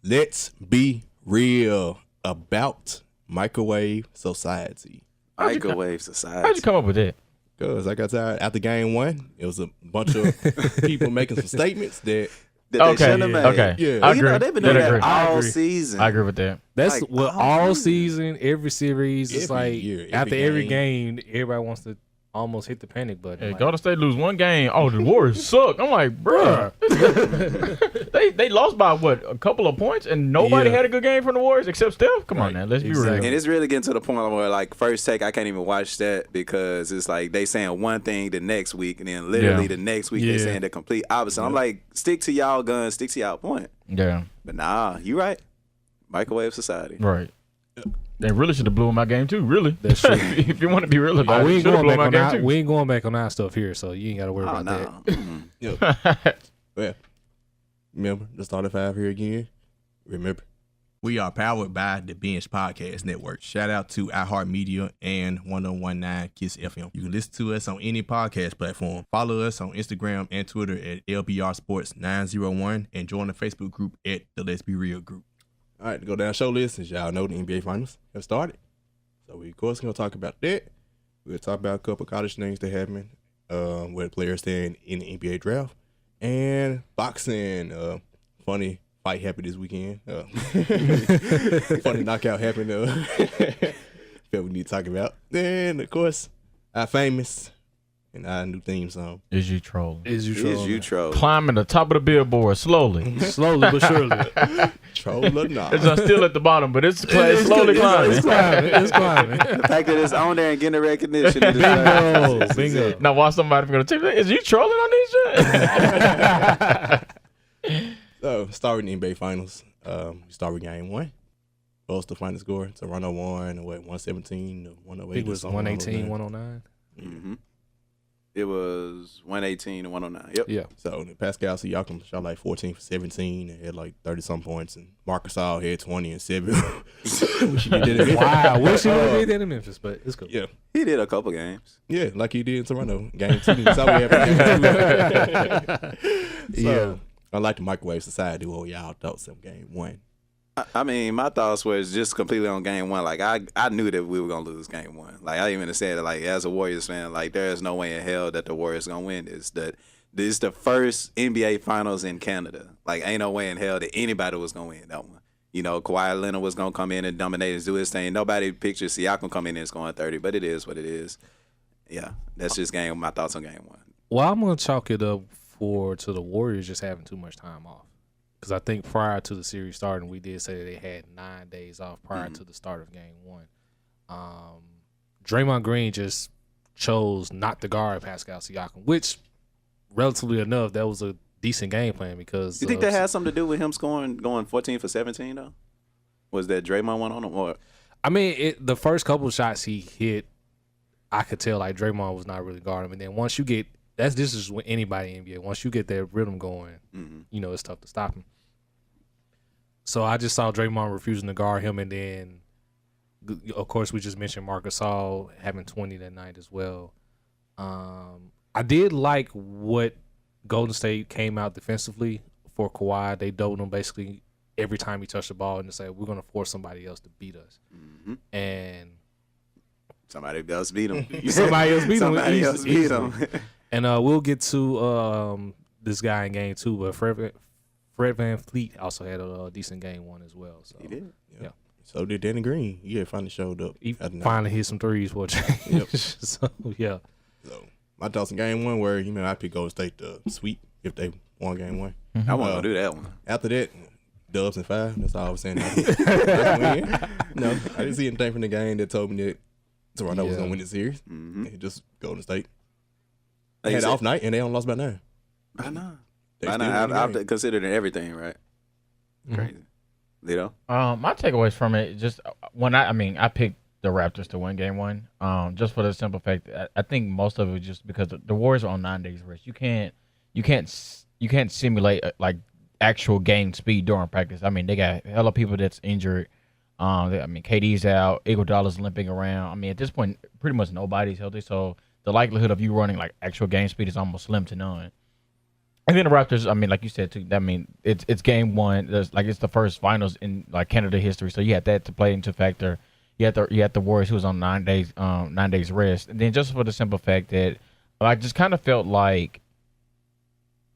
Let's be real about microwave society. Microwave society. How'd you come up with that? Because like I said, after game one, it was a bunch of people making some statements that They shouldn't have made. Okay. Yeah. I You agree. know, they've been doing that all agree. season. I agree with that. That's Like, what all season, every series. It's Every like year, after every every game, everybody wants to almost hit the panic button. Hey, like, Golden State lose one game. Oh, the Warriors suck. I'm like, bruh. they lost by what, a couple of points, and nobody Yeah. had a good game from the Warriors except Steph. Come on, Right. now, let's be Exactly. real. And it's really getting to the point where, like, first take, I can't even watch that because it's like they saying one thing the next week, and then literally Yeah. the next week Yeah. they saying the complete opposite. I'm like, stick to y'all guns, stick to y'all point. Yeah, But nah, you right. Microwave society. right. They really should have blew my game too. Really, That's true. if you want to be real about we it, ain't should have going blown back my on game our, too. we ain't going back on our stuff here, so you ain't got to worry Oh, about no. that. Well, remember the starting five here again. Remember, we are powered by the Binge Podcast Network. Shout out to iHeartMedia and 1019 Kiss FM. You can listen to us on any podcast platform. Follow us on Instagram and Twitter at LBR Sports 901 and join the Facebook group at the Let's Be Real group. All right, to go down show list, as y'all know, the NBA Finals have started. So we, of course, going to talk about that. We'll talk about a couple college things that happened, where the players stand in the NBA draft. And boxing, funny fight happened this weekend. Funny knockout happened. That we need to talk about. Then, of course, our famous and our new theme song. Is you trolling? Is you Is trolling? you troll? Climbing the top of the billboard slowly. Slowly but surely. Troll or not? It's still at the bottom, but it's slowly climbing. It's climbing. It's climbing. The fact that it's on there and getting the recognition. is Bingo. just- Bingo. Now watch somebody gonna tell you, is you trolling on these shit? So, starting the NBA Finals, we start with game one. What's the final score? Toronto won, 117 to 108. I think it was 118, 109. Mhm. It was 118 to 109. Yep. Yeah. So Pascal Siakam shot like 14 for 17 and had like 30-some points, and Marcus Gasol had 20 and 7. Wish he did it. Wow. Wish he would have did that in Memphis, but it's cool. Yeah, He did a couple games. yeah, like he did in Toronto. Game 2. That's how we happened. Yeah. I like the microwave society. What y'all thoughts of game one? I mean, my thoughts was just completely on game one. Like, I knew that we were going to lose game one. Like, I even said that, like, as a Warriors fan, like, there is no way in hell that the Warriors going to win this. This is the first NBA Finals in Canada. Like, ain't no way in hell that anybody was going to win that one. You know, Kawhi Leonard was going to come in and dominate and do his thing. Nobody pictures Siakam coming in and scoring 30, but it is what it is. Yeah, that's just my thoughts on game one. Well, I'm going to chalk it up to the Warriors just having too much time off. Because I think prior to the series starting, we did say that they had 9 days off prior to the start of game one. Draymond Green just chose not to guard Pascal Siakam, which, relatively enough, that was a decent game plan because You think that has something to do with him going 14 for 17, though? Was that Draymond one on him? Or I mean, the first couple of shots he hit, I could tell like Draymond was not really guarding him. And then once you get this is with anybody in the NBA. Once you get that rhythm going, you know it's tough to stop him. So I just saw Draymond refusing to guard him, and then of course we just mentioned Marc Gasol having 20 that night as well. I did like what Golden State came out defensively for Kawhi. They doubled him basically every time he touched the ball and they said, we're going to force somebody else to beat us. And somebody else beat him. somebody else beat him. Somebody else beat him. And we'll get to this guy in game two, but Fred VanVleet also had a decent game one as well. So He did. Yeah. So did Danny Green. Yeah, finally showed up. He finally hit some threes for a change. Yep. So, yeah. So my thoughts on game one were, I picked Golden State to sweep if they won game one. I wasn't going to do that one. After that, Dubs and 5. That's all I was saying. No, I didn't see anything from the game that told me that Toronto was going to win the series. It just Golden State. They had an off night and they only lost by 9. I know. They I still know. won the I've game. considered everything, right? Crazy. Lito? My takeaways from it, just when I picked the Raptors to win game one, just for the simple fact that I think most of it was just because the Warriors are on 9 days rest. You can't simulate like actual game speed during practice. I mean, they got hella people that's injured. KD's out, Iguodala's limping around. I mean, at this point, pretty much nobody's healthy, so the likelihood of you running like actual game speed is almost slim to none. And then the Raptors, I mean, like you said too, I mean, it's game one. It's the first finals in like Canada history, so you had that to play into factor. You had the Warriors, who was on 9 days rest, and then just for the simple fact that I just kind of felt like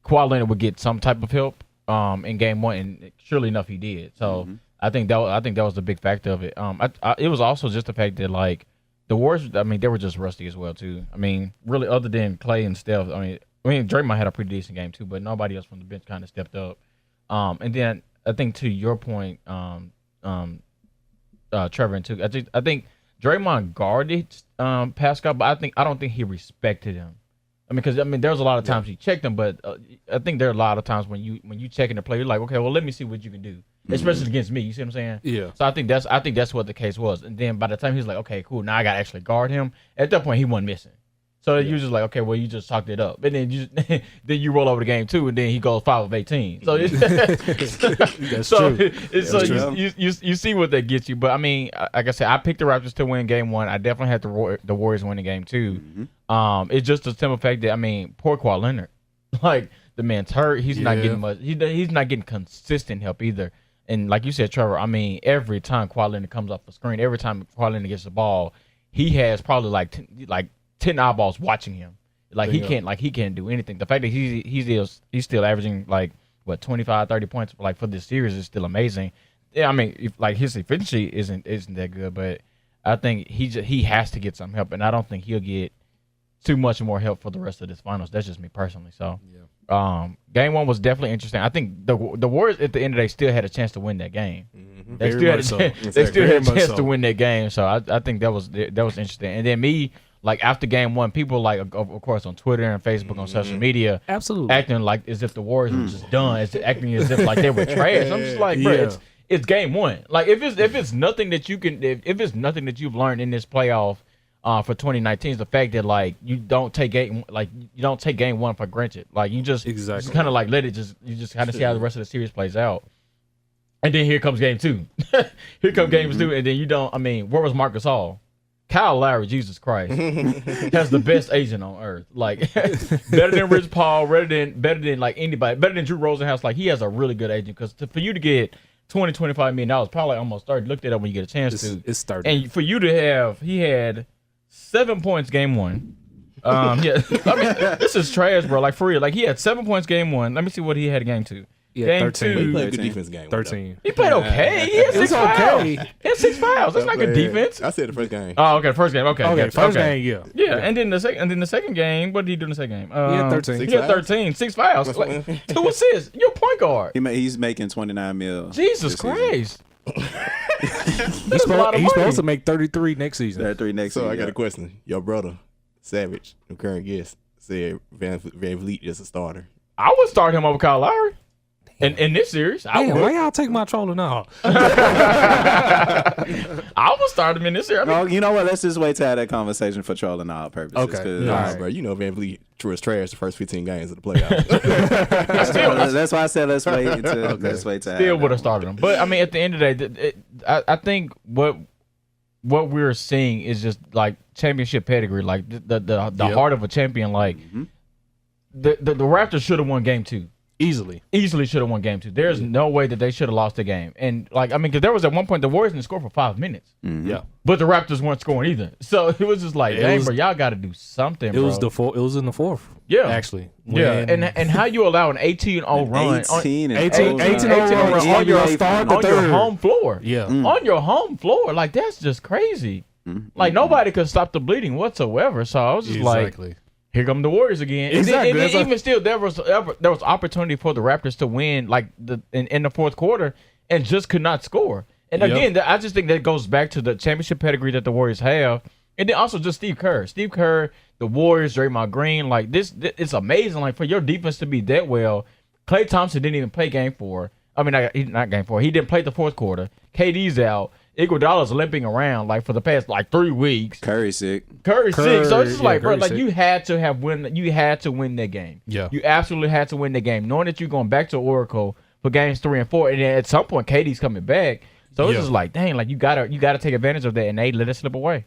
Kawhi Leonard would get some type of help in game one, and surely enough, he did. So I think that was the big factor of it. It was also just the fact that like the Warriors, I mean, they were just rusty as well too. I mean, really, other than Klay and Steph, I mean, Draymond had a pretty decent game too, but nobody else from the bench kind of stepped up. And then I think to your point, Trevor and too, I think Draymond guarded Pascal, but I don't think he respected him. I mean, because there's a lot of times he checked him, but I think there are a lot of times when you check in the play, you're like, okay, well, let me see what you can do, especially against me. You see what I'm saying? Yeah. So I think that's what the case was. And then by the time he's like, okay, cool, now I got to actually guard him. At that point, he wasn't missing. So you're just like, okay, well, you just talked it up, and then you roll over the game too, and then he goes 5 of 18. So That's true. You see what that gets you. But I mean, like I said, I picked the Raptors to win game one. I definitely had the Warriors winning game two. It's just a simple fact that poor Kawhi Leonard, like the man's hurt. He's not getting much. He's not getting consistent help either. And like you said, Trevor, every time Kawhi Leonard comes off the screen, every time Kawhi Leonard gets the ball, he has probably like 10 eyeballs watching him. Like he can't do anything. The fact that he's still averaging 25, 30 points for this series is still amazing. Yeah, his efficiency isn't that good, but I think he has to get some help, and I don't think he'll get too much more help for the rest of this finals. That's just me personally. So game one was definitely interesting. I think the Warriors at the end of the day still had a chance to win that game. They still had a chance to win that game. So I think that was interesting. And then me, after game one, people of course on Twitter and Facebook on social media, absolutely acting like as if the Warriors were just done, acting as if they were trash. I'm just like, bro, it's game one. Like if it's nothing that you can, if it's nothing that you've learned in this playoff for 2019 is the fact that you don't take game one for granted. You just kind of let it you just kind of see how the rest of the series plays out. And then here comes game two. Here comes game two, and then you don't. Where was Marc Gasol? Kyle Lowry, Jesus Christ, has the best agent on earth. Better than Rich Paul, better than anybody, better than Drew Rosenhaus. He has a really good agent because for you to get $20, $25 million, probably almost 30. Look that up when you get a chance to. It's 30. And for you to have, he had 7 points game one. This is trash, bro. For real. He had 7 points game one. Let me see what he had in game two. Yeah, game 13. two. He played good defense game. 13. He played okay. He had 6 fouls. He had 6 fouls. That's not good defense. I said the first game. Oh, okay. First game. Okay. Okay. First game. Yeah. Yeah. And then the second game. What did he do in the second game? He had 13. He had 13. 6 fouls. 2 assists. You're a point guard. He's making $29 million. Jesus Christ. He's supposed to make 33 next season. 33 next season. So I got a question. Your brother, Savage, the current guest, said Van Vliet is a starter. I would start him over Kyle Lowry. In this series, I would. Why y'all take my trolling out? I would start him in this series. You know what? Let's just wait to have that conversation for trolling all purposes. Okay. Nah, bro. You know Van Vliet was trash the first 15 games of the playoffs. That's why I said let's wait to Still would have started him. But at the end of the day, I think what we're seeing is just championship pedigree, the heart of a champion. The Raptors should have won game two. Easily should have won game two. There's no way that they should have lost the game. And because there was at one point the Warriors didn't score for 5 minutes. Yeah, but the Raptors weren't scoring either. So it was just dang, bro, y'all got to do something. It was it was in the fourth. Yeah, actually. And how you allow an 18-0 run, 18-0 run on your home floor? Yeah, on your home floor, that's just crazy. Nobody could stop the bleeding whatsoever. So I was just here come the Warriors again. Exactly. And then even still, there was opportunity for the Raptors to win in the fourth quarter and just could not score. And again, I just think that goes back to the championship pedigree that the Warriors have, and then also just Steve Kerr, the Warriors, Draymond Green. It's amazing. For your defense to be that well, Klay Thompson didn't even play game 4. Not game 4. He didn't play the fourth quarter. KD's out. Iguodala's limping around for the past 3 weeks. Curry's sick. So it's just bro, you had to win that game. Yeah. You absolutely had to win the game, knowing that you're going back to Oracle for games 3 and 4, and then at some point KD's coming back. So it's just dang, you gotta take advantage of that, and they let it slip away.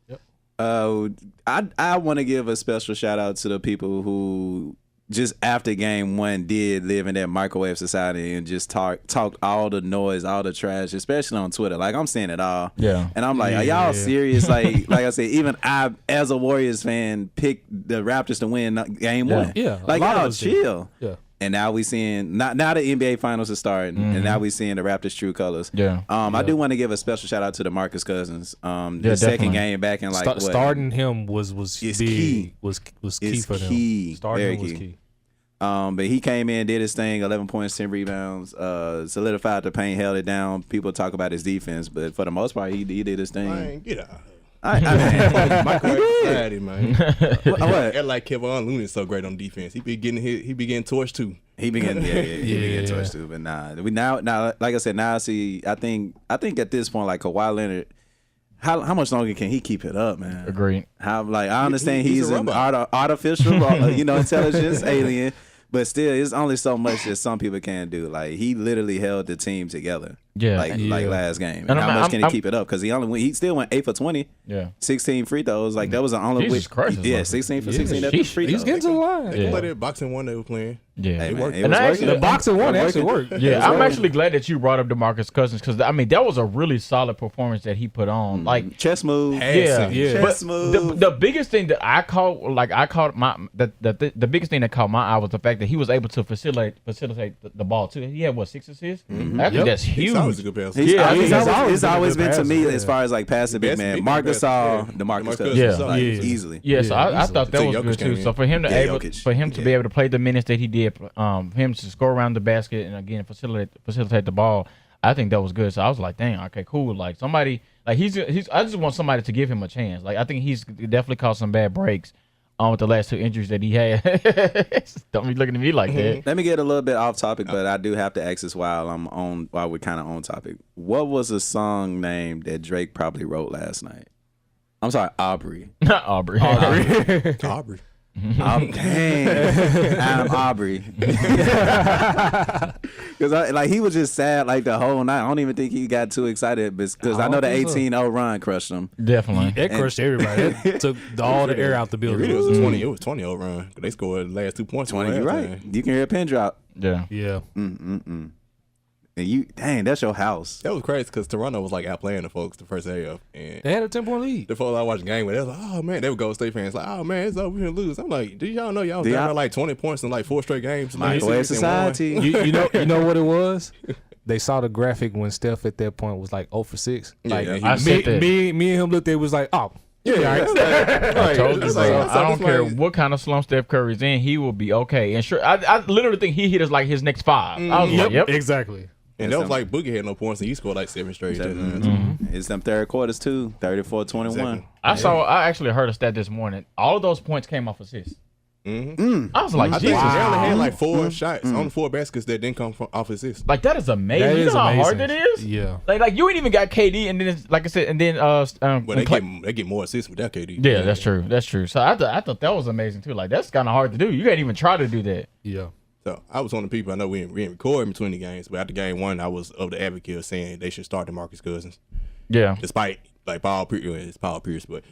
Yep. I want to give a special shout out to the people who just after game one did live in that microwave society and just talked all the noise, all the trash, especially on Twitter. Like I'm seeing it all. Yeah. And I'm like, are y'all serious? Like I said, even I, as a Warriors fan, picked the Raptors to win game one. Yeah. Like y'all chill. Yeah. And now we seeing now the NBA finals are starting, and now we seeing the Raptors' true colors. Yeah. I do want to give a special shout out to DeMarcus Cousins. The definitely. second game back in like Starting him was It's big, key. was key It's for them. key. Starting Very him was key. key. But he came in, did his thing, 11 points, 10 rebounds, solidified the paint, held it down. People talk about his defense, but for the most part, he did his thing. Man, get out. I mean, Microwave society, man. what? Act like Kevon Looney is so great on defense. He be getting torched too. He began, he began torched too. But now, like I said, now I see. I think at this point, like Kawhi Leonard, how much longer can he keep it up, man? Agreed. How I understand he's a an robot. artificial, intelligence alien, but still, it's only so much that some people can do. Like he literally held the team together. Yeah. Like last game. And how much can he keep it up? Because he still went 8 for 20. Yeah. 16 free throws. Like that was the only. Jesus Christ, Yeah, it's 16 for Yeah. 16. That's Sheesh. free throws. He's getting to the line. They played that boxing one they were playing. Yeah. Hey, It man, worked. it And was I working. actually- The boxing one actually worked. Yeah, I'm actually glad that you brought up DeMarcus Cousins because I mean that was a really solid performance that he put on. Like, Chess move. yeah, Yeah. But Chess move. the biggest thing that I caught the biggest thing that caught my eye was the fact that he was able to facilitate the ball too. He had 6 assists. I think that's He's huge. always a good passer. Yeah, I think It's always been to me passer, as far as like passing big Best man. big Marcus passer, Gasol, yeah. DeMarcus DeMarcus Cousins, Yeah. like, Yeah. easily. Yeah, so I easily. thought that Until was Jokic good too. came So in. for him to Jokic. be able to play the minutes that he did, him to score around the basket and again facilitate the ball, I think that was good. So I was like, dang, okay, cool. Like somebody, like he's. I just want somebody to give him a chance. Like I think he's definitely caused some bad breaks with the last 2 injuries that he had. Don't be looking at me like that. Let me get a little bit off topic, but I do have to ask this while we're kind of on topic. What was a song name that Drake probably wrote last night? I'm sorry, Aubrey. Not Aubrey. Aubrey. Dang, I'm Aubrey. Because he was just sad like the whole night. I don't even think he got too excited because I know the 18-0 run crushed him. Definitely. That crushed everybody. That took all the air out the building. It was a 20. It was 20-0 run. They scored the last 2 points. 20, you're right. You can hear a pin drop. Yeah. Yeah. And dang, that's your house. That was crazy because Toronto was like outplaying the folks the first half, and They had a 10-point lead. the folks I watched the game with, they was like, "Oh man," they were Golden State fans like, "Oh man, it's over, we're gonna lose." I'm like, "Did y'all know y'all was down by like 20 points in like 4 straight games?" Microwave 6 and 1? society. You know what it was? They saw the graphic when Steph at that point was like 0 for 6. Like Yeah, I said that. me and him looked at it was like, oh, Yeah, I told you, bro. I don't care what. what kind of slump Steph Curry's in, he will be okay. And sure, I literally think he hit us like his next 5. I was like, yep. exactly. And that was like Boogie had no points, and he scored like 7 straight. It's them third quarters too. 34-21. Exactly. I actually heard a stat this morning. All of those points came off assists. I was like, I think Jesus. he only had like 4 shots on 4 baskets that didn't come from off assists. Like that is amazing. That You is know how hard amazing. that is? Yeah. Like you ain't even got KD, and then it's, like I said, and then Well, when they get more assists with that KD. yeah, that's true. That's true. So I thought that was amazing too. Like that's kind of hard to do. You can't even try to do that. Yeah. So I was one of the people. I know we didn't record in between the games, but after game 1, I was of the advocate of saying they should start DeMarcus Cousins, Yeah. despite like Paul Pierce. It's Paul Pierce, but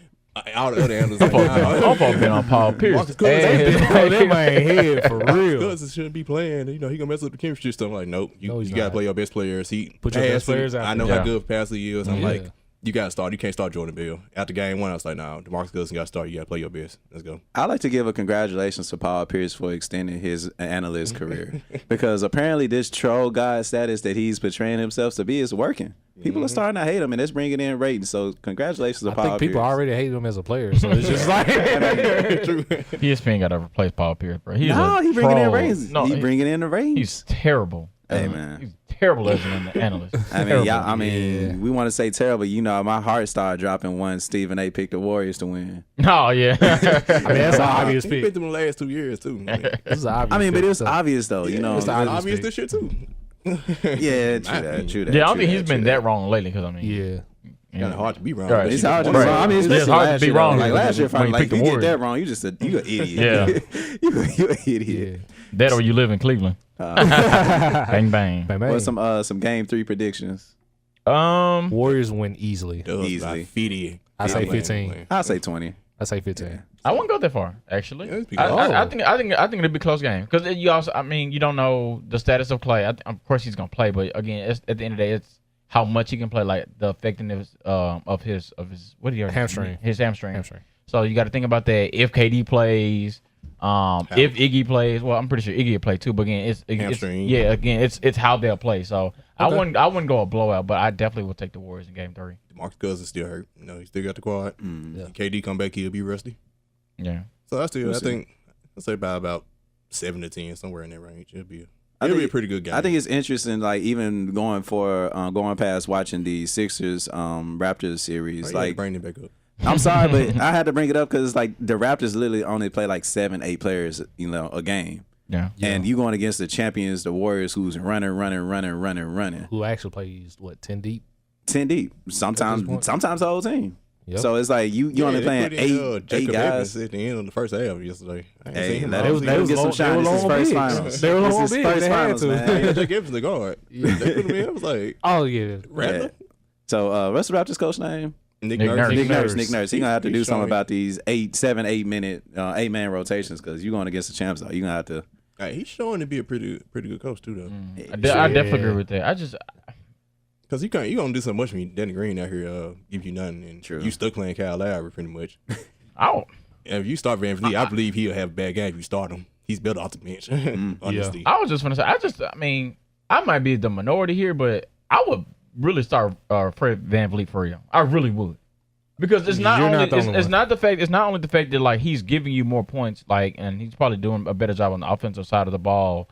all the other analysts I'm like, supposed to be on Paul Pierce. Marcus Cousins, Oh, that man head for Marcus real. Cousins shouldn't be playing. You know, he gonna mess up the chemistry stuff. I'm like, nope, you No, he's gotta not. play your best players. Put your best players out I know there. how Yeah. good passer he is. I'm Yeah. like, you gotta start. You can't start Jordan Bell. After game 1, I was like, nah, DeMarcus Cousins gotta start. You gotta play your best. Let's go. I'd like to give a congratulations to Paul Pierce for extending his analyst career because apparently this troll guy status that he's portraying himself to be is working. People are starting to hate him, and it's bringing in ratings. So congratulations to I Paul think people Pierce. already hate him as a player, so it's just like ESPN got to replace Paul Pierce, bro. He's No, a he bringing in troll. ratings. No, he bringing in the ratings. he's terrible. Hey, man. He's terrible as an analyst. I mean, Terrible. we want to say terrible. You know, my heart started dropping when Stephen A. picked the Warriors to win. Oh yeah. I mean that's an obvious He pick. picked them the last 2 years too. I mean, This is an obvious I mean, but pick, it was so- obvious though. You know, it's the it's obvious obvious pick. this year too. yeah, true that. Yeah, I don't think he's been that wrong lately. Because I mean, Yeah. Kind of hard to be wrong. Right. but It's he- hard to be Right. wrong. I mean, It's especially hard to last be year, wrong though. Like last year, when you like pick if the you get Warriors. that wrong, you just you an idiot. Yeah. you an idiot. Yeah. that or you live in Cleveland. Bang bang. Bang, What's bang. some game 3 predictions? Warriors win easily. Does Easily. by 50. I say Playing, 15. playing. I'll say 20. I say 15. I wouldn't go that far, actually. Yeah, it's I think it'd be a close game because you also, I mean, you don't know the status of Clay. Of course, he's gonna play, but again, at the end of the day, it's how much he can play, like the effectiveness of his what do you Hamstring. His hamstring. So you got to think about that. If KD plays, if Iggy plays, well, I'm pretty sure Iggy will play too. But again, it's it's how they'll play. So I wouldn't go a blowout, but I definitely would take the Warriors in Game 3. DeMarcus Cousins still hurt. You know, he still got the quad. Yeah. KD come back, he'll be rusty. Yeah. So I think I'd say about 7 to 10, somewhere in that range. It'll be a pretty good game. I think it's interesting, like even going past watching the Sixers Raptors series. Like bring it back up. I'm sorry, but I had to bring it up because like the Raptors literally only play like 7-8 players, a game. Yeah. And you going against the champions, the Warriors, who's running. Who actually plays 10 deep? 10 deep. Sometimes the whole team. Yep. So it's like you only playing eight guys at the end of the first half yesterday. Hey, let him get some shine. This is his first finals. They were This long is big. first They had finals, to. man. Jake Evans the guard. They put him in. I was like, Oh yeah. random. So what's the Raptors coach name? Nick Nick Nurse. Nurse. Nick Nurse. He's gonna have to do He's something showing- about these 8-minute 8-man rotations because you're going against the champs. Though you're gonna have to. Hey, he's showing to be a pretty good coach too, though. I definitely agree with that. I just Because you gonna do so much when Danny Green out here give you nothing, and True. you stuck playing Kyle Lowry pretty much. oh. And if you start Van Vliet, I believe he'll have a bad game if you start him. He's built off the bench. Honestly. I was just gonna say, I mean, I might be the minority here, but I would really start Fred Van Vliet for real. I really would, because it's not it's not only the fact that like he's giving you more points, like, and he's probably doing a better job on the offensive side of the ball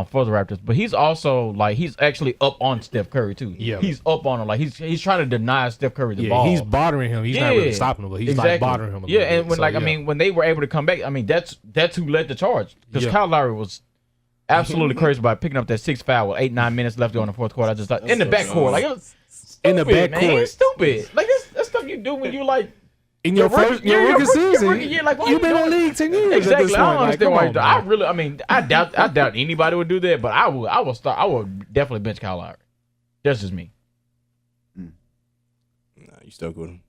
for the Raptors, but he's also like he's actually up on Steph Curry too. Yeah, he's up on him, like he's trying to deny Steph Curry the ball. He's bothering him. He's not really stopping him, but he's like bothering him. And when I mean when they were able to come back, I mean that's who led the charge, because Kyle Lowry was absolutely crazy about picking up that 6th foul with 8-9 minutes left to go in the fourth quarter. I just thought in the backcourt, like it was stupid, in the backcourt, stupid. Like that's stuff you do when you like. In your rookie season, like, you've been in the league 10 years. Exactly. I don't understand why you do. I doubt anybody would do that, but I would definitely bench Kyle Lowry. That's just me. Nah, you stuck with him.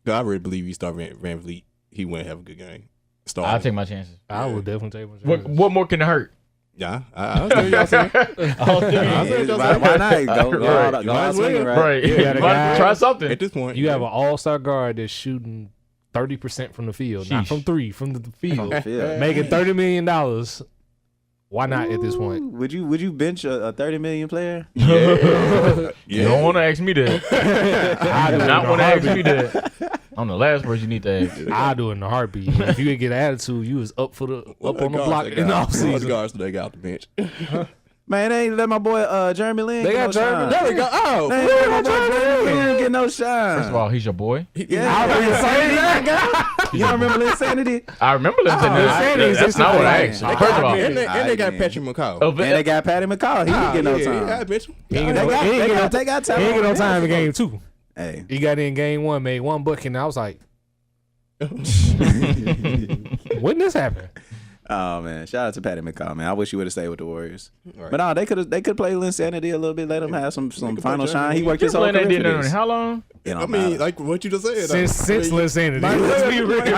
I really believe you start Van Vliet, he wouldn't have a good game. I'll take my chances. I would definitely take my chances. What more can it hurt? Yeah, I see y'all saying. Why not? Go out swinging, right? You got a guy, try something. At this point, you have an all-star guard that's shooting 30% from the field, not from 3, from the field, making $30 million. Why not at this point? Would you bench a $30 million player? Yeah. You don't want to ask me that. I do not want to ask me that. I'm the last person you need to ask. I'll do it in a heartbeat. If you could get attitude, you was up on the block in the offseason. What guards do they got off the bench? Man, they ain't let my boy Jeremy Lin. They got Jeremy. There we go. Oh, they ain't let my boy Jeremy Lin get no shine. First of all, he's your boy. Yeah, you don't remember Linsanity? I remember Linsanity. That's not what I asked. First of all, and they got Patrick McCall. And they got Patty McCall. He didn't get no time. He ain't They got time. He ain't get no time in game 2. Hey, he got in game 1, made 1 bucket, and I was like, when this happen? Oh man, shout out to Patty McCall, man. I wish you would have stayed with the Warriors. Right. But no, they could play Linsanity a little bit, let him have some final shine. He worked his whole career for this. How long? I mean, like what you just said. Since Linsanity. I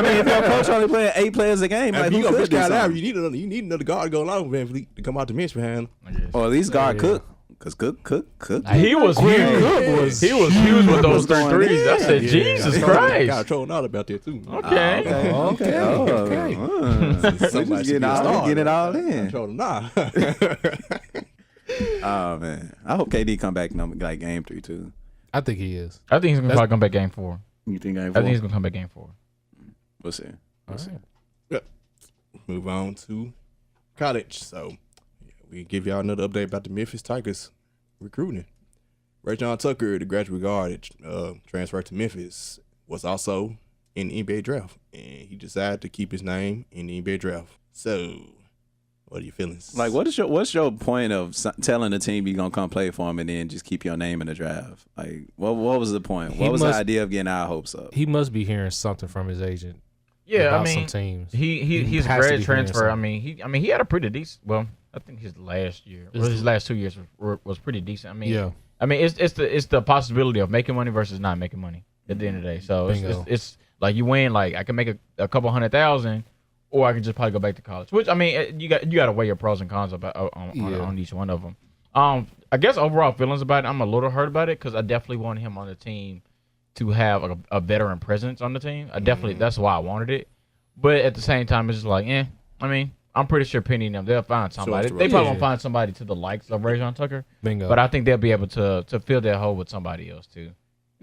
mean, if your coach only playing 8 players a game, like you who could do something? You need another guard to go along with Van Vliet to come out the bench behind him. Or at least guard Cook. Because Cook. He was huge. He was huge with those 3 threes. I said, Jesus Christ. Got trolling out about that too. Okay. Somebody's getting it all in. Nah. Oh man, I hope KD come back like game 3 too. I think he is. I think he's gonna probably come back game 4. You think game 4? I think he's gonna come back game 4. We'll see. Move on to college. So we give y'all another update about the Memphis Tigers recruiting. Rayjon Tucker, the graduate guard, transferred to Memphis, was also in the NBA draft, and he decided to keep his name in the NBA draft. So, what are your feelings? Like, what's your point of telling the team you're gonna come play for him and then just keep your name in the draft? Like, what was the point? What was the idea of getting our hopes up? He must be hearing something from his agent. Yeah, about I mean, some teams. He's grad transfer. I mean, he had a pretty decent. Well, I think his last year, his last 2 years was pretty decent. I mean, it's the possibility of making money versus not making money at the end of the day. So it's Like you win, like I can make a couple 100,000, or I can just probably go back to college. Which I mean, you got to weigh your pros and cons about on each one of them. I guess overall feelings about it, I'm a little hurt about it because I definitely wanted him on the team to have a veteran presence on the team. That's why I wanted it. But at the same time, it's just like, I mean, I'm pretty sure Penny and them, they'll find somebody. They probably won't find somebody to the likes of Rayjon Tucker. Bingo. But I think they'll be able to fill that hole with somebody else too.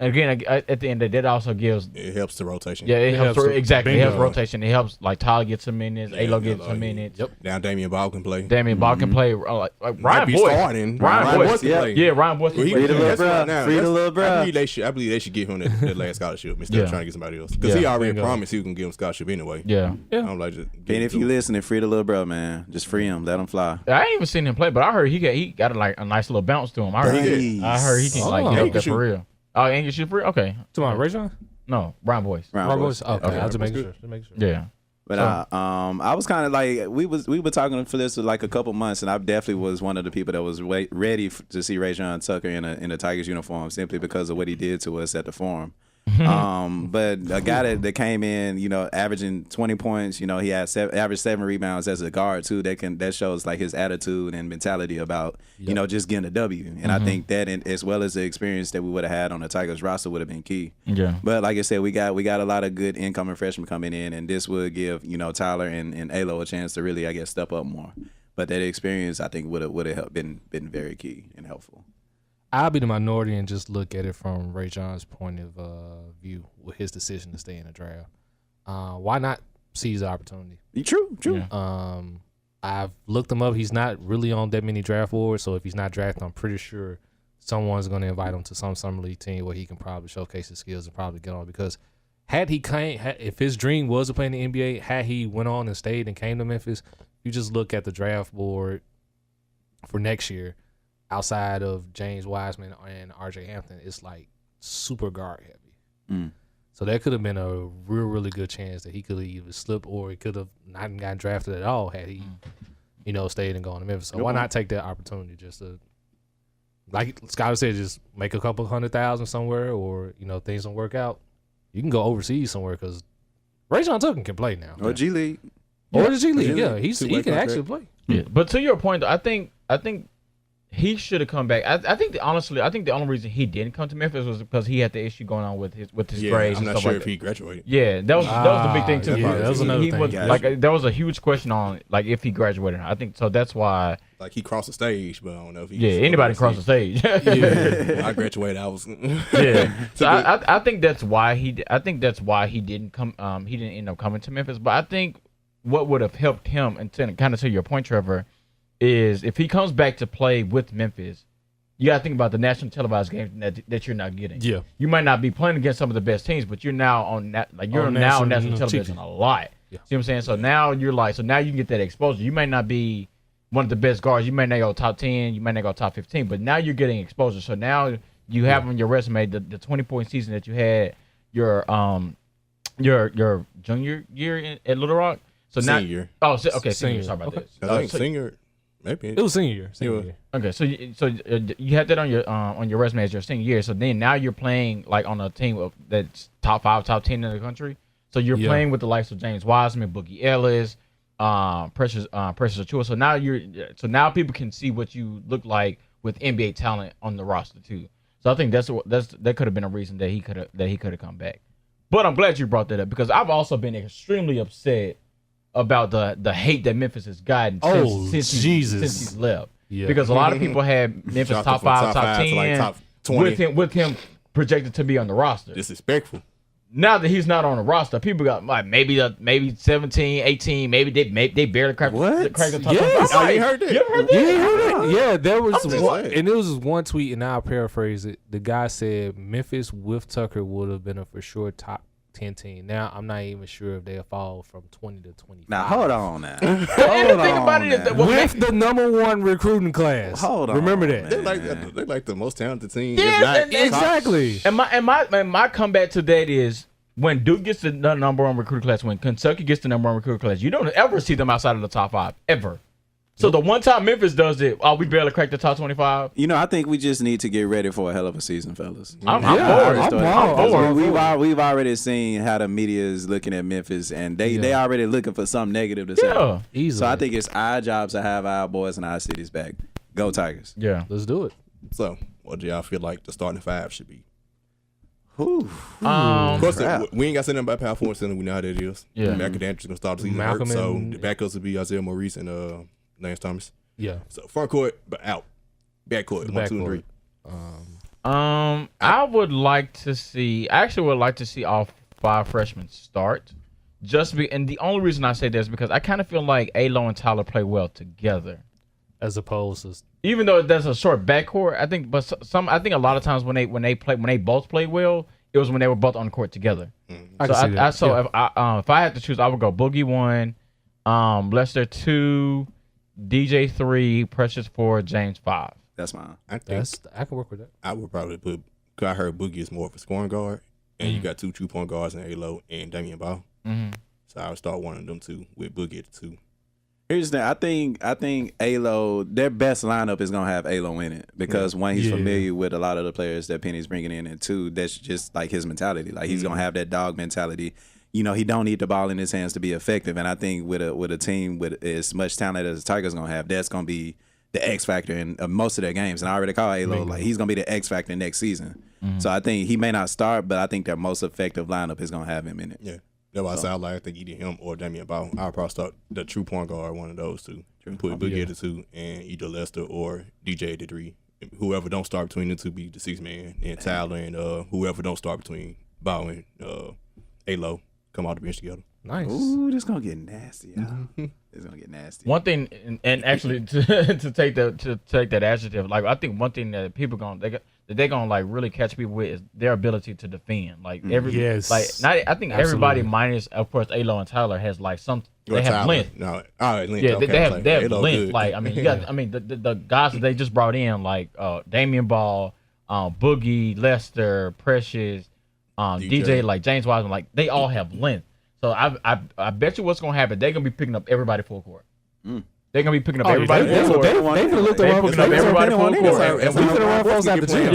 And again, at the end of the day, that also gives. It helps the rotation. Yeah, it helps. Exactly. It Bingo. helps rotation. It helps, like, Tyler gets some minutes. Alo gets some minutes. Yep. Now Damian Ball can play. Damian Ball can play. Like Ryan Boyce. Ryan Boyce. can play. Yeah, Ryan Boyce. Free the little bro. I believe they should give him the last scholarship instead of trying to get somebody else. Because he already promised he was going to give him scholarship anyway. Yeah. I'm like, just And if you listening, free the little bro, man. Just free him. Let him fly. I ain't even seen him play, but I heard he got like a nice little bounce to him. I heard he can like get up there for real. Oh, and you shoot free? Okay. Tomorrow, Rayjon? No, Ryan Boyce. Ryan Boyce. Okay, I was just making sure. Yeah. But I was kind of like we were talking for this for like a couple months, and I definitely was one of the people that was ready to see Rayjon Tucker in a Tigers uniform simply because of what he did to us at the Forum. But a guy that came in, averaging 20 points, he had averaged 7 rebounds as a guard too. That shows like his attitude and mentality about just getting a W. And I think that, as well as the experience that we would have had on the Tigers roster, would have been key. Yeah. But like I said, we got a lot of good incoming freshmen coming in, and this would give Tyler and Alo a chance to really, I guess, step up more. But that experience, I think, would have been very key and helpful. I'll be the minority and just look at it from Rayjon's point of view with his decision to stay in the draft. Why not seize the opportunity? True. Yeah. I've looked him up. He's not really on that many draft boards, so if he's not drafted, I'm pretty sure someone's going to invite him to some summer league team where he can probably showcase his skills and probably get on. Because if his dream was to play in the NBA, had he went on and stayed and came to Memphis, you just look at the draft board for next year. Outside of James Wiseman and RJ Hampton, it's like super guard heavy. So that could have been a really good chance that he could have either slipped or he could have not gotten drafted at all had he, stayed and gone to Memphis. So why not take that opportunity just to, like Scott said, just make a couple 100,000 somewhere, or things don't work out, you can go overseas somewhere because Rayjon Tucker can play now. Or G League. Or the G League, yeah, he can actually play. Yeah. But to your point, I think he should have come back. I think the only reason he didn't come to Memphis was because he had the issue going on with his grades. I'm and not stuff sure like if he graduated. Yeah, that was the big thing too. Yeah, that was another thing. There was a huge question on like if he graduated. I think so. That's why. Like he crossed the stage, but I don't know if he. Yeah, anybody cross the stage. Yeah, I graduated. I was. Yeah, so I think that's why he. I think that's why he didn't come. He didn't end up coming to Memphis. But I think what would have helped him, and kind of to your point, Trevor, is if he comes back to play with Memphis. You got to think about the national televised games that you're not getting. Yeah. You might not be playing against some of the best teams, but you're now on national television a lot. Yeah. See what I'm saying? So now you can get that exposure. You may not be one of the best guards. You may not go top 10. You may not go top 15. But now you're getting exposure. So now you have on your resume the 20-point season that you had your junior year at Little Rock. So now senior. Oh, okay, senior. Sorry about that. I think senior. Maybe it was senior year. Okay, so you had that on your resume as your senior year. So then now you're playing like on a team that's top 5, top 10 in the country. So you're playing with the likes of James Wiseman, Boogie Ellis, Precious Achiuwa. So now people can see what you look like with NBA talent on the roster too. So I think that could have been a reason that he could have come back. But I'm glad you brought that up because I've also been extremely upset about the hate that Memphis has gotten since he's left. Yeah. Because a lot of people had Memphis top 5, top 10, like top 20. with him projected to be on the roster. Disrespectful. Now that he's not on the roster, people got like maybe 17, 18, maybe they barely cracked the top. Yes. Oh, you heard that? You heard that? Yeah, you heard that? Yeah, there was one, and it was one tweet, and I'll paraphrase it. The guy said Memphis with Tucker would have been a for sure top 10 team. Now I'm not even sure if they'll fall from 20 to 25. Now hold on now. The thing about it is that with the #1 recruiting class. Hold on. Remember that. They're like the most talented team. Yeah, exactly. And my comeback to that is when Duke gets the #1 recruiting class, when Kentucky gets the #1 recruiting class, you don't ever see them outside of the top 5 ever. So the one time Memphis does it, we barely cracked the top 25. I think we just need to get ready for a hell of a season, fellas. I'm bored. We've already seen how the media is looking at Memphis, and they already looking for something negative to say. Yeah, easily. So I think it's our jobs to have our boys and our cities back. Go Tigers. Yeah, let's do it. So, what do y'all feel like the starting five should be? Of course, we ain't got to say nothing about power forward center. We know how that is. Yeah. McAdams gonna start the season hurt, so the backups will be Isaiah Maurice and Lance Thomas. Yeah. So front court, but out. Back court, 1, 2, and 3. I would like to see. I actually would like to see all 5 freshmen start. And the only reason I say that is because I kind of feel like Alo and Tyler play well together, as opposed to even though there's a short backcourt. I think, but I think a lot of times when they both play well, it was when they were both on the court together. If I had to choose, I would go Boogie 1, Lester 2, DJ 3, Precious 4, James 5. That's mine. I can work with that. I would probably put. Cause I heard Boogie is more of a scoring guard, and you got 2 2-point guards in Alo and Damian Ball. So I would start one of them 2 with Boogie at 2. Here's the thing. I think Alo, their best lineup is gonna have Alo in it because one, he's familiar with a lot of the players that Penny's bringing in, and 2, that's just like his mentality. Like he's gonna have that dog mentality. He don't need the ball in his hands to be effective. And I think with a team with as much talent as the Tigers gonna have, that's gonna be the X factor in most of their games. And I already call Alo like he's gonna be the X factor next season. So I think he may not start, but I think their most effective lineup is gonna have him in it. Yeah. That's why I sound like I think either him or Damian Ball. I'll probably start the true point guard, one of those 2. Put Boogie at the 2, and either Lester or DJ at the 3. Whoever don't start between the 2 be the 6 man, and Tyler and whoever don't start between Ball and Alo come out the bench together. Nice. Ooh, this gonna get nasty, y'all. It's gonna get nasty. One thing, and actually to take that adjective, like I think one thing that people they're gonna like really catch people with is their ability to defend. Like I think everybody minus of course Alo and Tyler has like some. They have length. No, length. Yeah, okay, they have length. Good. Like I mean, you got the guys that they just brought in like Damian Ball, Boogie, Lester, Precious, DJ, like James Wiseman, like they all have length. So I bet you what's gonna happen? They're gonna be picking up everybody full court. They're gonna be picking up everybody full court. They're picking up everybody full court. And we finna run folks out the gym.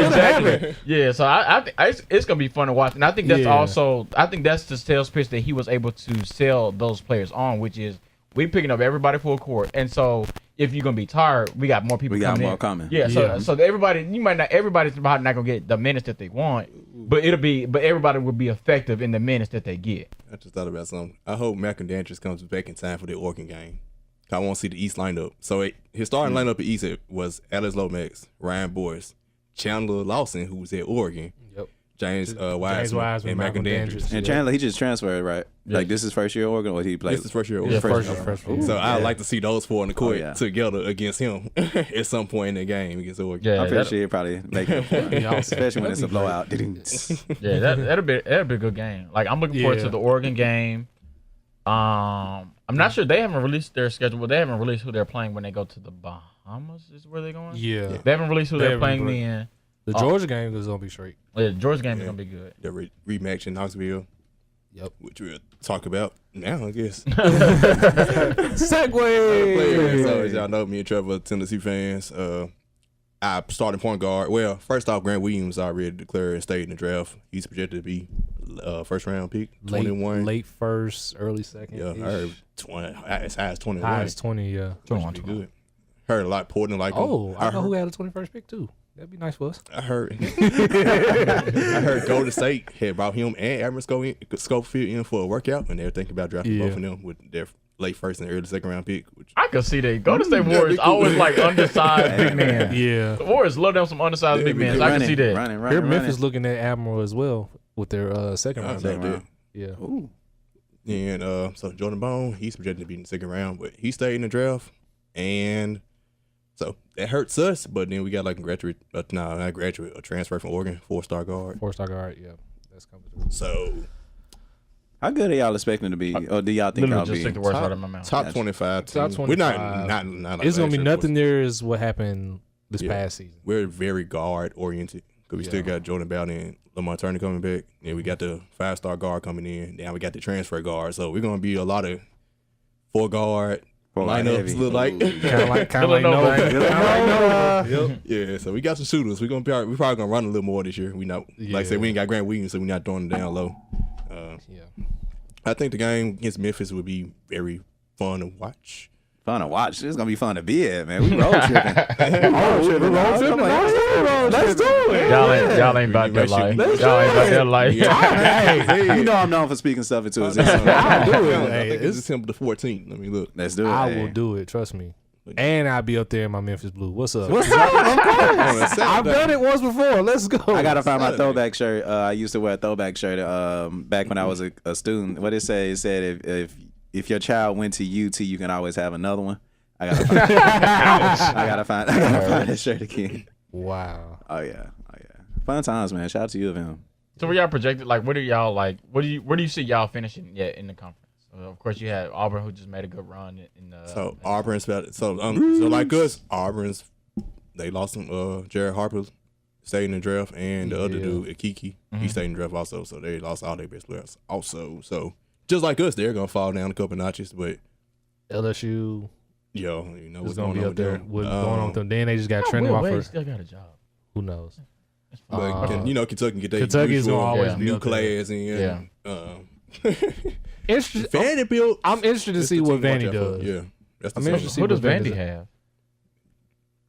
Exactly. Yeah. So I think it's gonna be fun to watch, and I think that's the sales pitch that he was able to sell those players on, which is we picking up everybody full court, and so. If you're gonna be tired, we got more people. Coming. Yeah, so everybody's probably not gonna get the minutes that they want, but everybody will be effective in the minutes that they get. I just thought about something. I hope McAdams comes back in time for the Oregon game. I want to see the East lineup. So his starting lineup at East was Alex Lomax, Ryan Boyce, Chandler Lawson, who was at Oregon. Yep. James Wiseman, and McAdams. And Chandler, he just transferred, right? Yeah. Like this is first year at Oregon, or he played? This is first year at Oregon. First. So I'd like to see those 4 on the court together against him at some point in the game against Oregon. Yeah, I'm pretty sure he'll probably make it, especially when it's a blowout. Yeah, that'll be a good game. Like I'm looking forward to the Oregon game. I'm not sure they haven't released their schedule, but they haven't released who they're playing when they go to the Bahamas. Is where they're going? Yeah, they haven't released who they're playing then. The Georgia game is gonna be straight. Yeah, the Georgia game is gonna be good. The rematch in Knoxville. Yep. Which we'll talk about now, I guess. Segue. So as y'all know, me and Trevor are Tennessee fans. I starting point guard. Well, first off, Grant Williams already declared and stayed in the draft. He's projected to be first round pick, 21. Late first, early second. Yeah, I heard 20, as high as 21. High as 20, yeah. 21. Good. Heard a lot Portland like him. I know who had a 21st pick too. That'd be nice for us. I heard Golden State had brought him and Admiral Schofield in for a workout, and they're thinking about drafting both of them with their late first and early second round pick. Which I can see that. Golden State Warriors always like undersized big men. Yeah. The Warriors love them some undersized big men. So I can see that. Here, Memphis looking at Admiral as well with their second round. Yeah. Ooh. And so Jordan Bone, he's projected to be in the second round, but he stayed in the draft, and so that hurts us. But then we got like a transfer from Oregon, 4-star guard. 4-star guard, yeah, that's coming through. So how good are y'all expecting to be, or do y'all think y'all just be took the words out of my mouth. Top 25. Top 25. We're not like it's gonna be nothing near as what happened this past season. We're very guard oriented because we still got Jordan Bowden and Lamar Turner coming back, and we got the 5-star guard coming in. Now we got the transfer guard, so we're gonna be a lot of 4 guard, lineups look like. Kind of like Nova. Yep. Yeah, so we got some shooters. We probably gonna run a little more this year. We know, like I said, we ain't got Grant Williams, so we're not throwing it down low. I think the game against Memphis would be very fun to watch. Fun to watch. It's gonna be fun to be at, man. We road tripping. Let's do it. Y'all ain't about that life. Y'all ain't about that life. Hey, you know I'm known for speaking stuff into existence. I'll do it. I Hey, think it's December the 14th. Let me look. Let's do it. I hey. will do it. Trust me. And I'll be up there in my Memphis blue. What's up? I've I've done it once before. Let's go. I gotta find my throwback shirt. I used to wear a throwback shirt back when I was a student. What it say? It said if your child went to UT, you can always have another one. I gotta find that shirt again. Wow. Oh yeah. Fun times, man. Shout out to U of M. So where y'all projected? Like, what are y'all like? Where do you see y'all finishing yet in the conference? Of course, you had Auburn, who just made a good run in the. So Auburn's so like us, Auburn's they lost some. Jared Harper stayed in the draft, and the other dude, Akiki, he stayed in the draft also. So they lost all their best players also. So just like us, they're gonna fall down a couple notches. But LSU you know is what's gonna going be on up with there. them. What's going on with them? Then they just got trending Will off Wade for still got a job. who knows. But Kentucky can get their Kentucky's gonna always be new up there. class in. Interesting. Vanderbilt. I'm interested to see what Vandy does. Yeah, that's the I'm same. interested to see Who does what Vandy Vandy does. have?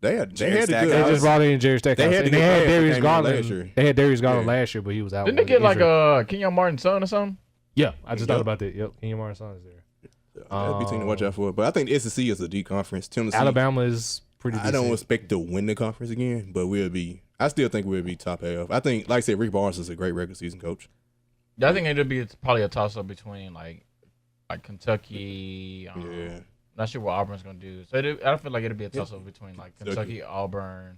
They had a Stackhouse. good. They just brought in Jerry Stackhouse. They had And to they get had Brad Darius came in Garland. last year. They had Darius Garland Yeah. last year, but he was out. Didn't they with get like injury. Kenyon Martin's son or something? Yeah, I just thought Yep. about that. Yep, Kenyon Martin's son is there. That'd be a team to watch out for. But I think the SEC is a deep conference. Tennessee, Alabama is pretty decent. I don't expect to win the conference again, but we'll be. I still think we'll be top half. I think, like I said, Rick Barnes is a great regular season coach. Yeah, I think it'll be probably a toss up between like Kentucky. Yeah. Not sure what Auburn's gonna do. So I feel like it'll be a toss up between like Kentucky, Auburn.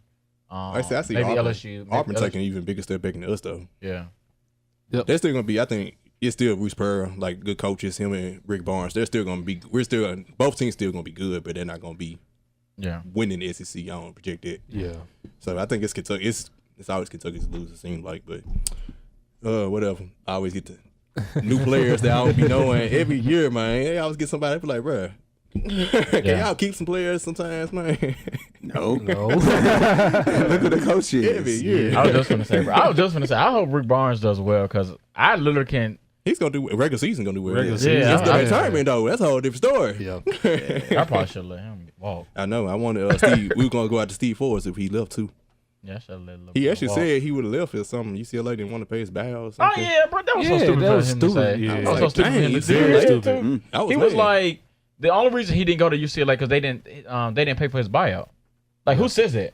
I see maybe Auburn. LSU. Maybe Auburn LSU. taking an even bigger step back than us though. Yeah. They're still gonna be. I think it's still Bruce Pearl, like good coaches. Him and Rick Barnes. They're still gonna be. Both teams still gonna be good, but they're not gonna be winning the SEC. I don't project it. Yeah. So I think it's Kentucky. It's always Kentucky's lose. It seems like, but whatever. I always get the new players that I don't be knowing every year, man. They always get somebody. I be like, bruh, can y'all keep some players sometimes, man? No. No. Look at the coach is. Every year. I was just gonna say, bro. I hope Rick Barnes does well because I literally can't. He's gonna do regular season. Gonna do well. Regular It's season. Yeah, the I- tournament though. That's a whole different story. Yeah. I probably should let him walk. I know. I wanted Steve. We were gonna go out to Steve Forrest if he left too. Yeah, I should have let him. He actually walk. said he would have left if something UCLA didn't want to pay his buyout or Oh something. yeah, bro. That was so Yeah, stupid. that for was him to stupid. say. Yeah. That I was was so like, stupid. for dang, him to you do. serious? Yeah, Stupid. too. I was He was mad. like the only reason he didn't go to UCLA because they didn't pay for his buyout. Like who says that?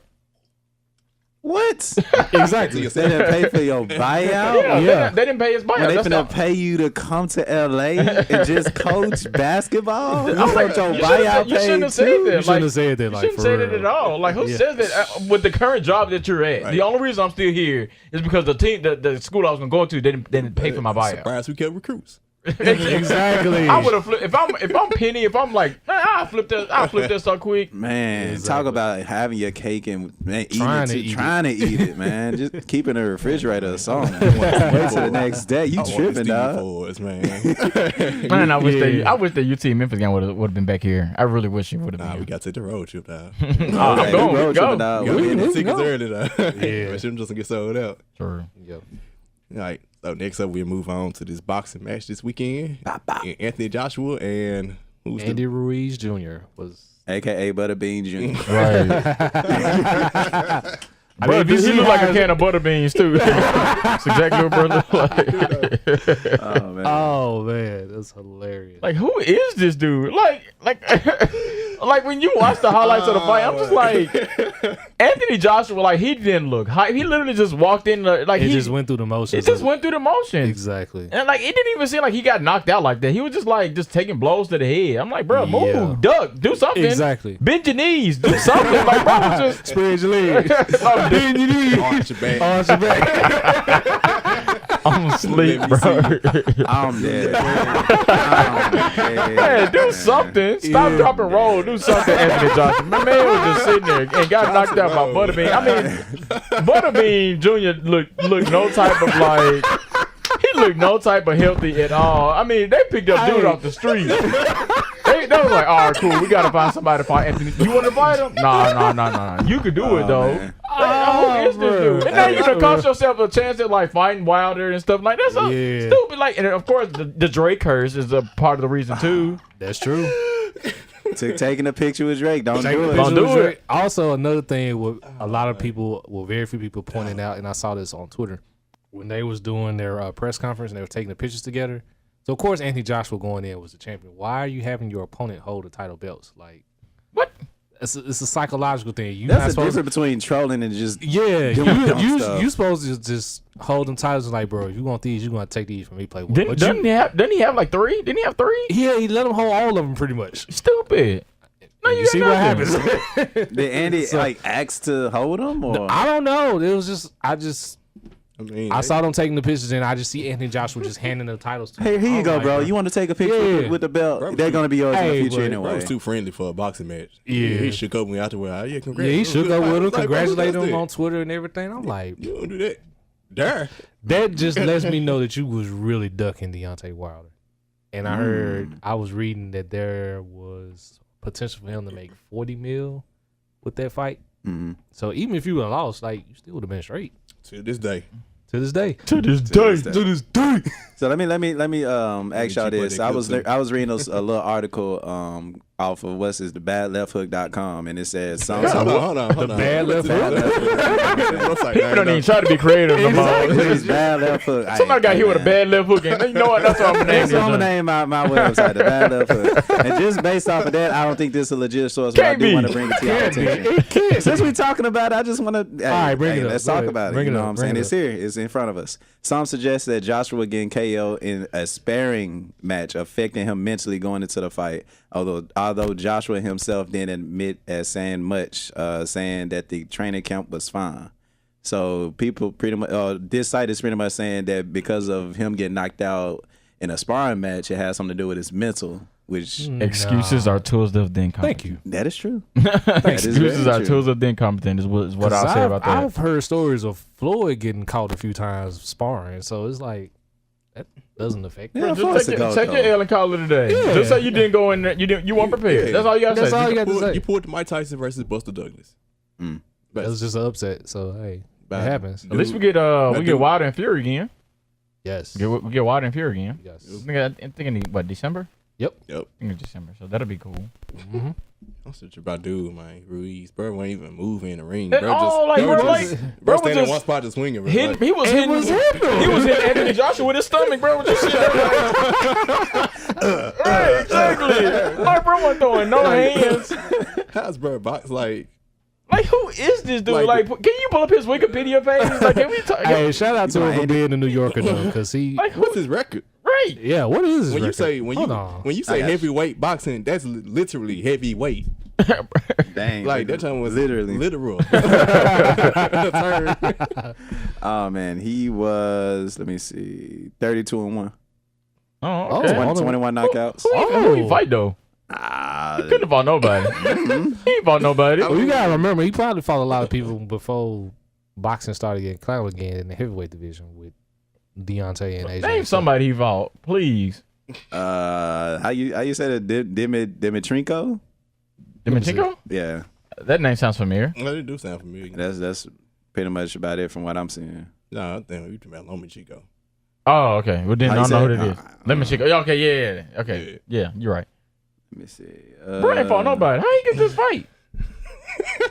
What? Exactly. They didn't pay for your buyout? Yeah. They didn't pay his buyout. When they That's finna the- pay you to come to LA and just coach basketball? You want your You buyout shouldn't paid have said too? that. You shouldn't have said that. You Like, shouldn't for say that real. at all. Like, who Yeah. says that with the current job that you're at? Right. The only reason I'm still here is because the school I was gonna go to didn't pay for my buyout. Surprised we kept recruits. Exactly. I would have flipped if I'm Penny. If I'm like, I'll flip that so quick. Man, Exactly. talk about having your cake and Trying to eat trying to eat it, man. Just keep it in the refrigerator or something. Wait till the next day. You I wanted tripping, Steve dog? Forrest, man. Man, I wish Yeah. I wish the UT Memphis game would have been back here. I really wish it would have Nah, been. we got to take the road trip now. I'm Hey, going. we road Go. tripping, dog. We got to get the we tickets go. early now. Yeah. But shouldn't just get sold out. True. Yep. All right. So next up, we'll move on to this boxing match this weekend. And Anthony Joshua and who's Andy Ruiz Jr. was. AKA Butterbean Jr. Right. I Bro, mean, he look like a has- can of butter beans too. That's exactly what brother like. Oh, man. Oh man, that's hilarious. Like, who is this dude? Like when you watch the highlights of the fight, I'm just like, Anthony Joshua. Like, he didn't look hype. He literally just walked in. Like It he just went through the motions. It just went through the motions. Exactly. And like, it didn't even seem like he got knocked out like that. He was just taking blows to the head. I'm like, bro, move, Yeah. duck, do something. Exactly. Bend your knees, do something. Like, bro, was just Spread your legs. bend your knees. Arch your back. Arch your back. I'm asleep, bro. I'm dead. Man, do something. Stop, drop, and roll. Do something, Anthony Johnson. My man was just sitting there and got knocked out by Butterbean. I mean, Butterbean Jr. looked no type of like. He look no type of healthy at all. I mean, they picked up dude off the street. They was like, all right, cool. We gotta find somebody to fight Anthony. You want to fight him? Nah. You could do it though. Man. Who is this dude? And now you done cost yourself a chance at like fighting Wilder and stuff like that. That's stupid. Like, and of course, the Drake curse is a part of the reason too. That's true. Taking a picture with Drake. Don't do it. Don't do it. Also, another thing with a lot of people, very few people pointing out, and I saw this on Twitter, when they was doing their press conference and they were taking the pictures together. So, of course, Anthony Joshua going in was the champion. Why are you having your opponent hold the title belts? Like, what? It's a psychological thing. That's the difference between trolling and just you supposed to just hold them titles like, bro, if you want these, you're going to take these from me. Play with. Didn't he have like 3? Didn't he have 3? Yeah, he let them hold all of them pretty much. Stupid. No, you see what happens. Did Andy ask to hold them? Or? I don't know. It was just I saw them taking the pictures, and I just see Anthony Joshua just handing the titles to him. Hey, here you go, bro. You want to take a picture with the belt? They're going to be yours in the future anyway. Bro was too friendly for a boxing match. Yeah. He shook up me afterward. Yeah, congrats. Yeah, he shook up with him, Like, congratulated him on Twitter and everything. I'm like, you don't do that. There. that just lets me know that you was really ducking Deontay Wilder. And I was reading that there was potential for him to make $40 million with that fight. Mm-hmm. So even if you would have lost, like, you still would have been straight. To this day. To this day. To this day. So let me ask y'all this. I was reading a little article off of thebadlefthook.com, and it says Hold on. The bad left hook. People don't even try to be creative no more. It's Bad Left Hook. Somebody got hit with a bad left hook, and you know what? That's what I'm That's what I'm gonna gonna name my website, the Bad Left Hook. And just based off of that, I don't think this is a legit source, but I do want to bring it to your attention. Since we're talking about it, I just want to. All right, bring it up. Let's Go talk ahead. about it. Bring You it know up. what I'm Bring saying? it It's up. here. It's in front of us. Some suggest that Joshua getting KO in a sparring match affecting him mentally going into the fight. Although Joshua himself didn't admit as saying much, saying that the training camp was fine. So people pretty much, this site is pretty much saying that because of him getting knocked out in a sparring match, it has something to do with his mental. Which Excuses are tools of the incompetent. Thank you. that is true. Excuses are tools of the incompetent is what I'll say about that. I've heard stories of Floyd getting caught a few times sparring, so it's like that doesn't affect me. Yeah, Just take your L and call it a day. Yeah. Just say you didn't go in there. You weren't prepared. Yeah. That's all you gotta That's say. all you got to say. You pulled Mike Tyson versus Buster Douglas. That was just an upset, so hey, Bad. it happens. At least we get Wilder and Fury again. Yes. We get Wilder and Fury again. Yes. I'm thinking December? Yep. I think it's December, so that'll be cool. Mm-hmm. I'm such about dude, man. Ruiz, bro, wasn't even moving in the ring. At Bro, all, like, he bro, was like, just, bro bro, was standing in just one spot just swinging. Bro. He was hitting Anthony Joshua with his stomach, bro. Just sitting there like, right, exactly. Like, bro wasn't throwing no hands. How's bro box like? Like, who is this dude? Like, can you pull up his Wikipedia page? Like, can we talk? Hey, shout out to him for being a New Yorker though, because he. Like, What's his record? right? Yeah, what is his When you record? say Hold when you say heavyweight boxing, that's literally heavyweight. Dang. Like that time was literally literal. Oh man, he was. Let me see, 32-1. Oh, okay. 21 knockouts. Who he fight though? Ah, He couldn't have fought nobody. He ain't fought nobody. Well, you gotta remember, he probably fought a lot of people before boxing started getting clout again in the heavyweight division with Deontay and AJ. Name somebody he fought, please. how you say that? Dimitrenko? Dimitrenko? Yeah, That name sounds familiar. Well, it do sound familiar. that's pretty much about it from what I'm seeing. No, I think we talking about Lomachenko. Oh, okay. Well, then How I you don't know say who it? it is. Let me check. Okay, yeah. Okay, yeah, you're right. Let me see. Bro ain't fought nobody. How he get this fight?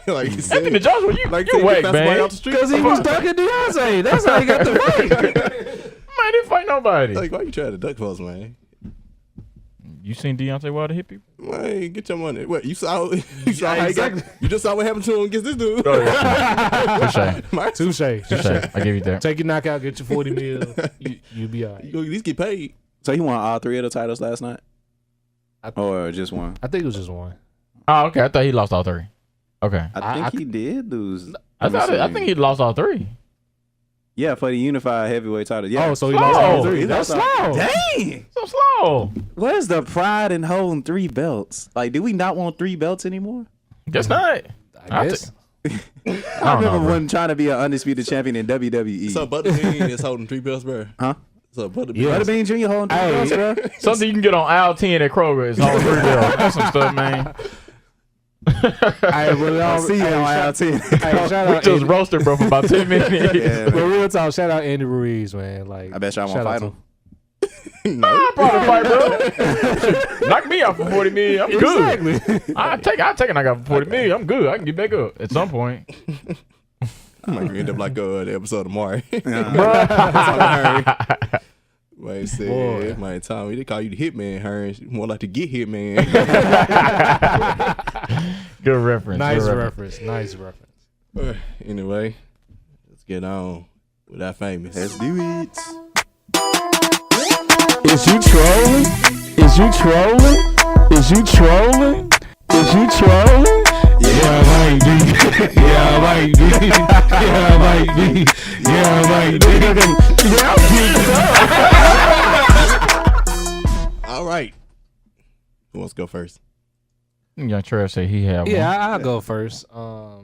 Like you said, Anthony Joshua, you whack, man. Because he was ducking Deontay. That's how he got the fight. Man, didn't fight nobody. Like, why you trying to duck folks, man? You seen Deontay Wilder hit people? Man, get your money. What you saw? How he got, you just saw what happened to him against this dude. Oh, yeah. Touche. Touche. I give you that. Take your knockout, get your 40 mil. You be all right. You gonna at least get paid. So he won all 3 of the titles last night, or just one? I think it was just one. Oh, okay. I thought he lost all 3. Okay. I think he did lose. I think he lost all 3. Yeah, for the unified heavyweight title. Yeah. Oh, so he lost all 3. He That's lost all- slow. Dang. So slow. Where's the pride in holding 3 belts? Like, do we not want 3 belts anymore? Guess not. I guess. I remember when trying to be an undisputed champion in WWE. So Butterbean is holding 3 belts, bro. Huh? So Butterbean. Yeah. Butterbean Jr. holding down the bro. Something you can get on aisle 10 at Kroger is all through there. That's some stuff, man. I'll see you on aisle 10. Shout We out just Andy, roasted, bro, for about 10 minutes. Yeah, but real talk, shout out Andy Ruiz, man. Like, I bet y'all won't shout out fight to him. I'll probably fight, bro. Knock me out for 40 million. I'm good. Exactly. I'll take it. I got for 40 million. I'm good. I can get back up at some point. I might end up like the episode of Maury. Yeah. Wait, Boy. said, my Tommy, they call you the hitman, Hearns. More like the get hitman. Good reference. Nice good reference. Nice reference. Anyway, let's get on with that famous. Let's do it. Is you trolling? Is you trolling? Is you trolling? Is you trolling? Yeah, might be. Yeah, might be. Yeah, might be. Yeah, might be. All right. Who wants to go first? Young Trev say he had one. Yeah, I'll go first. So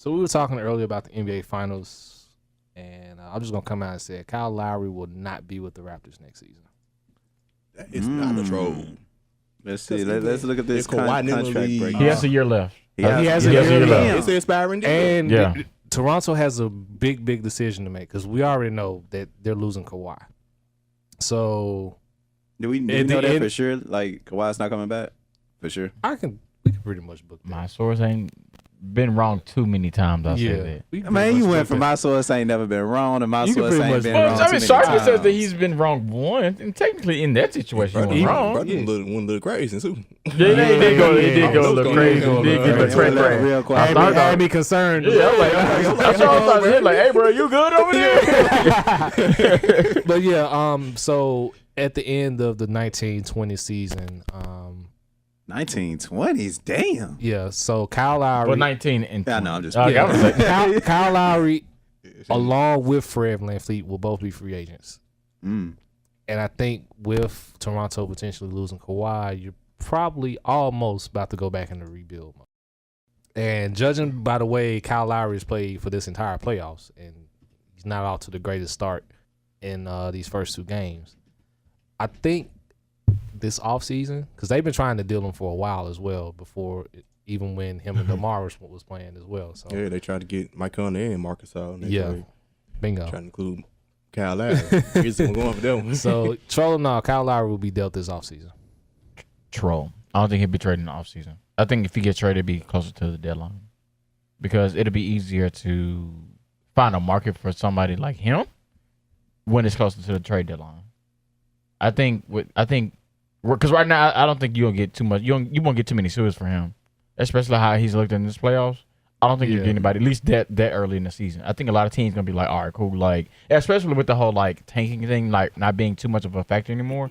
we were talking earlier about the NBA Finals, and I'm just gonna come out and say Kyle Lowry will not be with the Raptors next season. That is not a troll. Let's see. Let's look at this It's Kawhi in the contract league. break. He has a year left. He has a year left. It's an expiring deal. And Yeah. Toronto has a big decision to make because we already know that they're losing Kawhi. So Do we At know the that end- for sure? Like Kawhi's not coming back for sure. we can pretty much book that. My source ain't been wrong too many times. I'll say that. We can Man, pretty you much went book from that. my source ain't never been wrong, and my You can source pretty ain't much- been Well, wrong. I mean, too many Sharpie times. says that he's been wrong once, and technically in that situation, he was wrong. Brother went a little crazy too. Yeah, he did go a little crazy. Yeah. He did get Yeah. the trend Yeah. crazy. Real quick. I thought Had me concerned. Yeah, I'm like, that's what I was like, like, hey, bro, you good over there? But yeah, so at the end of the 1920 season, 1920s, damn. yeah, so Kyle Lowry, Well, 19 and Yeah, 20. no, I'm just- Okay, I was like, Kyle Lowry, along with Fred VanVleet, will both be free agents. Mm. And I think with Toronto potentially losing Kawhi, you're probably almost about to go back into rebuild mode. And judging by the way Kyle Lowry has played for this entire playoffs, and he's not off to the greatest start in these first two games, I think this offseason, because they've been trying to deal him for a while as well, before even when him and DeMar was playing as well. So Yeah, they tried to get Mike Conley and Marcus out. yeah, bingo. Trying to include Kyle Lowry. Here's one going for that one. So trolling now, Kyle Lowry will be dealt this offseason. troll. I don't think he'll be traded in the offseason. I think if he gets traded, it'd be closer to the deadline because it'll be easier to find a market for somebody like him when it's closer to the trade deadline. I think because right now I don't think you'll get too much. You won't get too many suitors for him, especially how he's looked in this playoffs. I don't think you get anybody at least that early in the season. I think a lot of teams gonna be like, all right, cool, like especially with the whole like tanking thing, like not being too much of a factor anymore.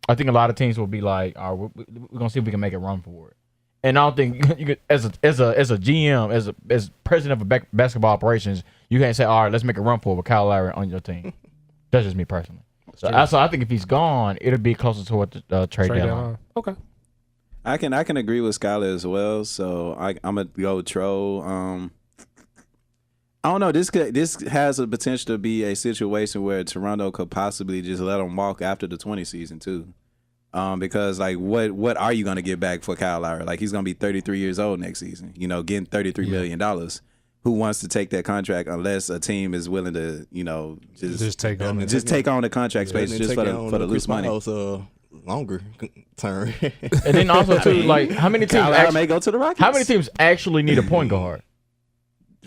I think a lot of teams will be like, all right, we're gonna see if we can make a run for it. And I don't think you could, as a GM, as president of basketball operations, you can't say, all right, let's make a run for it with Kyle Lowry on your team. That's just me personally. So I think if he's gone, it'll be closer to what the trade deadline. Okay. I can agree with Skylar as well. So I'm gonna go troll. I don't know. This has a potential to be a situation where Toronto could possibly just let him walk after the 20 season too. Because like what are you gonna get back for Kyle Lowry? Like he's gonna be 33 years old next season. You know, getting $33 million. Who wants to take that contract unless a team is willing to, you know, just take on the contract space just for the loose money. Longer term. And then also too, like how many teams may go to the Rockets. How many teams actually need a point guard?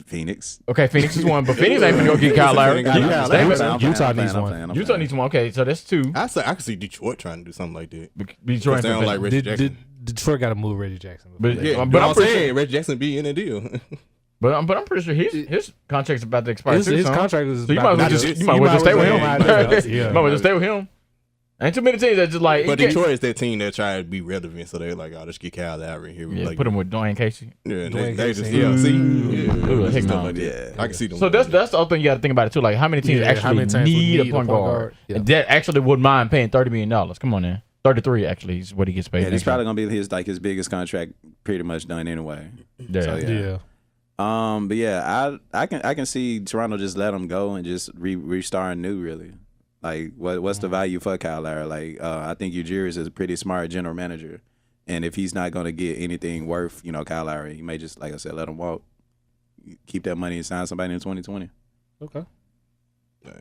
Phoenix. Okay, Phoenix is one, but Phoenix ain't gonna go get Kyle Lowry. Utah needs one. Utah needs one. Okay, so that's two. I can see Detroit trying to do something like that. Detroit Sound like Reggie Jackson. Detroit got to move Reggie Jackson. But I'm saying Reggie Jackson be in the deal. But I'm pretty sure his contract's about to expire. His contract is. So you might as well just stay with him. You might as well just stay with him. Ain't too many teams that just like. But Detroit is that team that try to be relevant, so they're like, "Oh, let's get Kyle Lowry here." Yeah, like, put him with Dwayne Casey. Yeah, Dwayne they just Casey. Heck no. like that. I can see them. So that's the other thing you got to think about it too. Like how many teams actually need a point guard that actually would mind paying $30 million? Come on, now. 33 actually is what he gets paid. Yeah, it's probably gonna be his biggest contract, pretty much done anyway. Yeah. So, Yeah. But yeah, I can see Toronto just let him go and just restart new. Really, Like, what's the value for Kyle Lowry? Like, I think Ujiri is a pretty smart general manager, and if he's not going to get anything worth, Kyle Lowry, he may just, like I said, let him walk, keep that money and sign somebody in 2020. Okay. I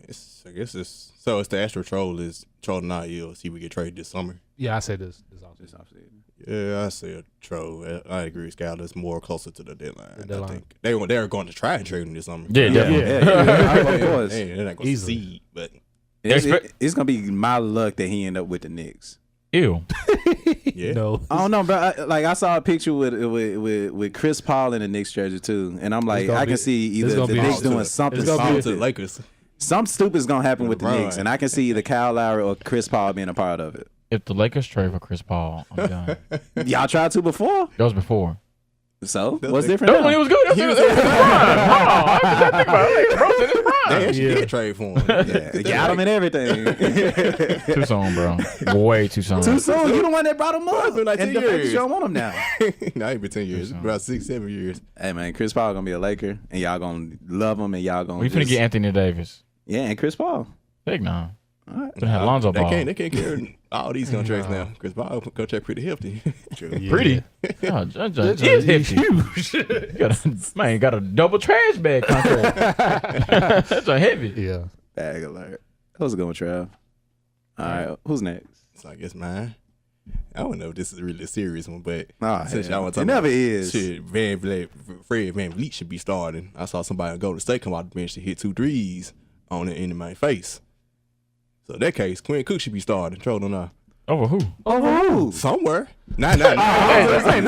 guess it's the Astro troll is trolling out you. See if we get traded this summer. Yeah, I said this offseason. Yeah, I say a troll. I agree with Scout. It's more closer to the deadline. The I think they're going to try and trade him this summer. Yeah, definitely. Of course. They're not going to succeed, but It's gonna be my luck that he end up with the Knicks. Ew. yeah. No. I don't know, bro. I saw a picture with Chris Paul in the Knicks jersey too, and I'm like, I can see either the Knicks doing something to the stupid. Lakers. Some stupid's gonna happen with the LeBron. Knicks, and I can see either Kyle Lowry or Chris Paul being a part of it. If the Lakers trade for Chris Paul, I'm done. Y'all tried to before, That was before. so what's different? That was now? when he was good. That was his prime. Oh, I think about it. Bro, in his prime. They actually did trade for him. Yeah, got him and everything. Too soon, bro. Way too soon. Too soon. You the one that brought him up, It's been like and 10 the fact that years. you don't want him now. Nah, it been 10 years. About 6-7 years. Hey man, Chris Paul gonna be a Laker, and y'all gonna love him, and y'all gonna. We finna get Anthony Davis. Yeah, and Chris Paul. Heck no. All right. Finna have Lonzo Ball. They can't carry all these contracts now. Chris Paul contract pretty hefty. Pretty. Oh, it's huge. You got a double trash bag contract. That's a heavy. Yeah. Bag alert. That was a good one, Trav. All right, who's next? So I guess mine. I don't know if this is really a serious one, but Since y'all want to it talk never about is. shit, Fred Van Vliet should be starting. I saw somebody on Golden State come out the bench to hit 2 threes on it in my face. So in that case, Quinn Cook should be starting. Trolling now. Over who? Over who? Somewhere. Nah. If Fred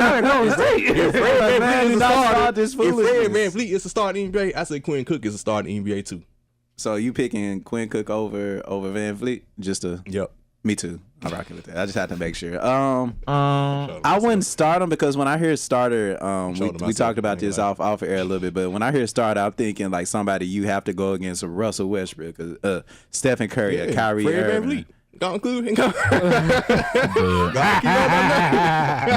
Van Vliet is a start in the NBA, I say Quinn Cook is a start in the NBA too. So you picking Quinn Cook over Van Vliet? Just to Yep. me too. I'm rocking with that. I just had to make sure. I wouldn't start him because when I hear starter, we talked about this off air a little bit, but when I hear starter, I'm thinking like somebody you have to go against Russell Westbrook, Stephen Curry, Kyrie Fred Van Irving. Vliet. Don't include him.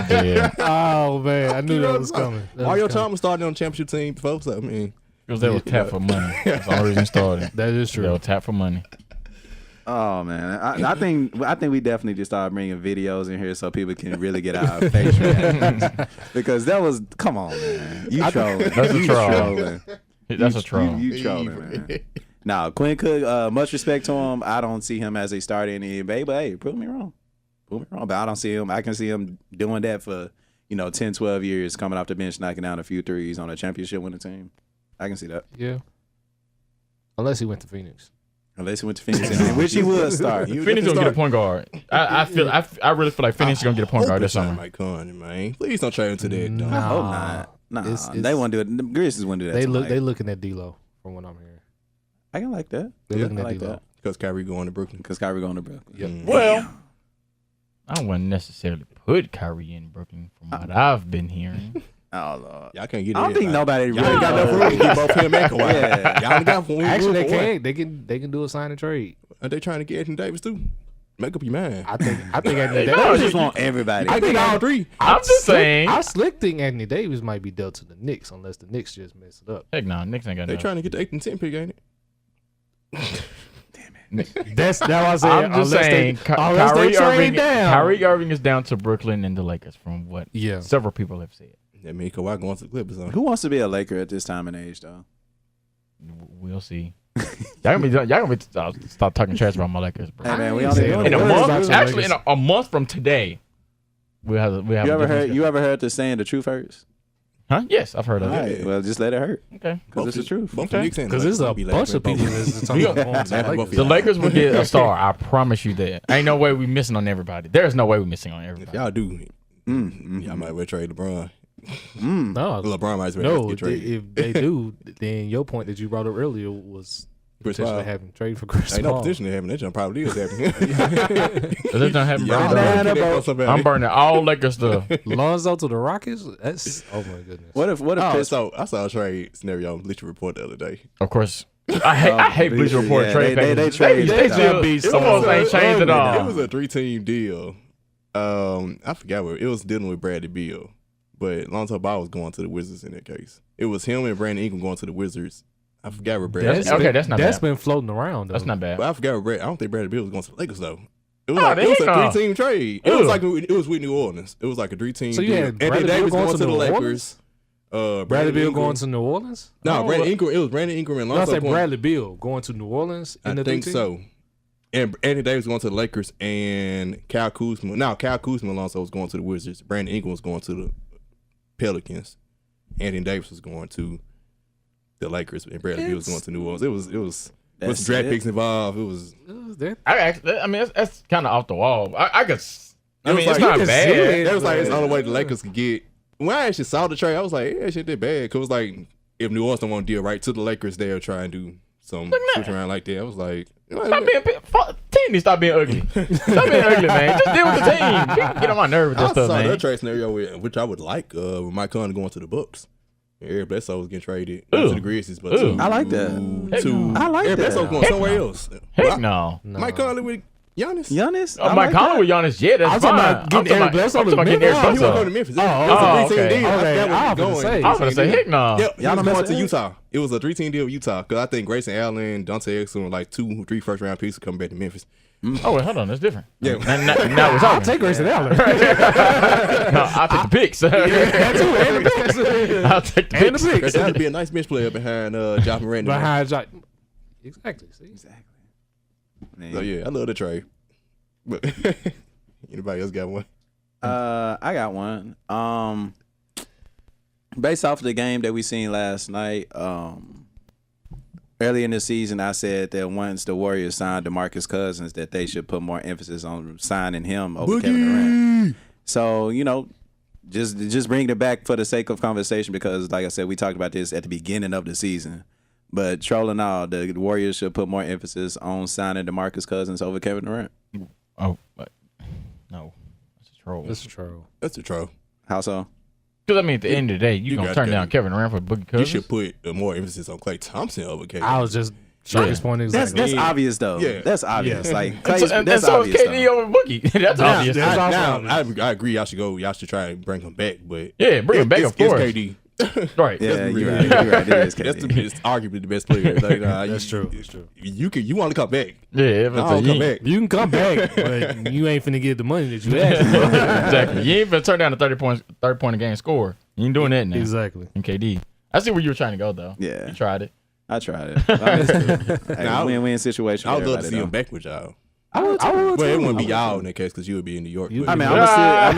Dead. Oh man, I knew that was coming. Mario Thomas started on the championship team before, so I mean, Because they were tapped for money. That's the only reason he started. That is They true. were tapped for money. Oh man, I think we definitely just start bringing videos in here so people can really get our face reactions. Because that was, come on man, you trolling. That's a You troll. trolling. That's a troll. You trolling, man. Now Quinn Cook, much respect to him. I don't see him as a starter in the NBA, but hey, prove me wrong. But I don't see him. I can see him doing that for 10, 12 years, coming off the bench, knocking down a few threes on a championship winning team. I can see that. Yeah. Unless he went to Phoenix. Unless he went to Phoenix, in which he would start. Phoenix gonna get a point guard. I really feel like Phoenix is gonna get a point guard this summer. Mike Conley, man. Please don't trade him to that. I hope not. Nah, It's- they won't do it. The Grizzlies wouldn't do that. They looking at D-Lo from what I'm hearing. I can like that. They looking I at like D-Lo. that. Because Kyrie going to Brooklyn. Because Kyrie going to Brooklyn. Yep. Well, I wouldn't necessarily put Kyrie in Brooklyn from what I've been hearing. Oh Lord. Y'all can't get I don't think nobody Y'all really ain't got enough room to get both him and Kawhi. Yeah. Y'all ain't got room. Actually, for one. they can do a sign and trade. Are they trying to get Anthony Davis too? Make up your mind. I think Anthony They Davis. just want everybody. I think all three. I'm just saying. I slick think Anthony Davis might be dealt to the Knicks unless the Knicks just mess it up. Heck no, Knicks ain't got They enough. trying to get the 8th and 10th pick, ain't it? That's what I said. I'm just saying, Kyrie Kyrie Irving is down to Brooklyn and the Lakers, from what several people have said. That means Kawhi going to the Clippers. Who wants to be a Laker at this time and age, though? We'll see. Y'all gonna be start talking trash about my Lakers, bro. Hey man, we only doing In a it. month, actually, in a month from today, we have. You ever heard the saying "the truth hurts"? Huh? Yes, I've heard of All it. right, well, just let it hurt Okay. because it's the truth. Okay. Because there's a bunch of people that's talking about The Lakers will get a star. I promise you that. Ain't no way we missing on everybody. There's no way we missing on If everybody. y'all do, y'all might well trade LeBron. No, LeBron might as well no. get traded. If they do, then your point that you brought up earlier was Chris potentially Paul. having trade for Chris Ain't Paul. no potential to happen. That jump probably is happening. If that's not happening, Y'all bro, know about somebody. I'm burning all Lakers stuff. Lonzo to the Rockets? That's oh my goodness. What if I saw a trade scenario on Bleacher Report the other day. Of course, I hate Bleacher Report yeah, trade they packages. trade They stuff. still be so almost ain't changed at It all. was a 3-team deal. I forgot what it was dealing with Bradley Beal, but Lonzo Ball was going to the Wizards in that case. It was him and Brandon Ingram going to the Wizards. I forgot where Bradley. That's not That's bad. been floating around. Though. That's not bad. But I forgot where I don't think Bradley Beal was going to the Lakers though. It was Oh, it was a no. 3-team trade. It was like it was with New Orleans. It was like a 3-team. So you deal. had Anthony Bradley Beal Davis going going to to the New Lakers. Bradley Beal going to New Orleans? No, Brandon Ingram. It was Brandon Ingram and No, I Lonzo. said Bradley Beal going to New Orleans. I think so. And Anthony Davis going to the Lakers and Kyle Kuzma. Now Kyle Kuzma and Lonzo was going to the Wizards. Brandon Ingram was going to the Pelicans. Anthony Davis was going to the Lakers, and Bradley Beal was going to New Orleans. It was with some draft picks involved. It was. I mean, that's kind of off the wall. I could. I mean, like, it's not bad. It was like it's the only way the Lakers could get. When I actually saw the trade, I was like, yeah, shit, that bad. Cause it was like if New Orleans don't want to deal right to the Lakers, they'll try and do some switch around like that. I was like, Stop being team needs to stop being ugly. Stop being ugly, man. Just deal with the team. People get on my nerves with this stuff, saw man. that trade scenario which I would like with Mike Conley going to the Bucks. Eric Bledsoe was getting traded not to the Grizzlies, but I like that. I like Eric Bledsoe going somewhere else. Heck no. Mike Conley with Giannis. Giannis? Mike Conley with Giannis, yeah, that's fine. I'm talking about getting Eric Bledsoe I'm talking about getting Eric He was Bledsoe. going to Memphis. Oh, It was a 3-team okay. deal. I Okay, forgot where I he was gonna was say. going. I was going to say, heck no. Yep, he Y'all was don't going mess to with Utah. It was a 3-team deal with Utah because I think Grayson Allen, Dante Exum were like 2-3 first-round picks coming back to Memphis. Oh, wait, hold on. That's different. Yeah. Now we're I'll talking. take Grayson Allen. No, I'll take the picks. I'll take the picks. Grayson Allen would be a nice bench player behind Ja Morant. Behind Jock. Exactly. See? Exactly. Man. So yeah, I love the trade. But anybody else got one? I got one. Based off of the game that we seen last night, early in the season, I said that once the Warriors signed DeMarcus Cousins, that they should put more emphasis on signing him over Kevin Durant. So, just bringing it back for the sake of conversation because, like I said, we talked about this at the beginning of the season. But trolling all, the Warriors should put more emphasis on signing DeMarcus Cousins over Kevin Durant. Oh, but no. That's a troll. That's true. That's a troll. How so? Because, I mean, at the end of the day, you're going to turn down Kevin Durant for Boogie Cousins? You should put more emphasis on Klay Thompson over Kevin. I was just Shortest point exactly. That's obvious though. Yeah. That's obvious. Yeah. Like And Clay's, so that's is obvious. KD over Boogie. That's obvious. that's also Now, obvious. I agree. Y'all should try and bring him back, but Yeah, bring him back, it's, of course. It's KD. Right. Yeah, That's you're really- right. You're right. It is That's KD. it's arguably the best player. Like, That's true. That's true. You want to come back? Yeah, but I'll come back. You can come back, but you ain't finna get the money that you asked for. Exactly. You ain't finna turn down a 30 point a game score. You ain't doing that now. Exactly. And KD. I see where you were trying to go though. Yeah. You tried it. I tried it. I mean, it's cool. Hey, Nah, win-win situation. I for would love to everybody, see though. him back with y'all. I would Well, it wouldn't be too. y'all in that case because you would be in New York. but- I mean, I'm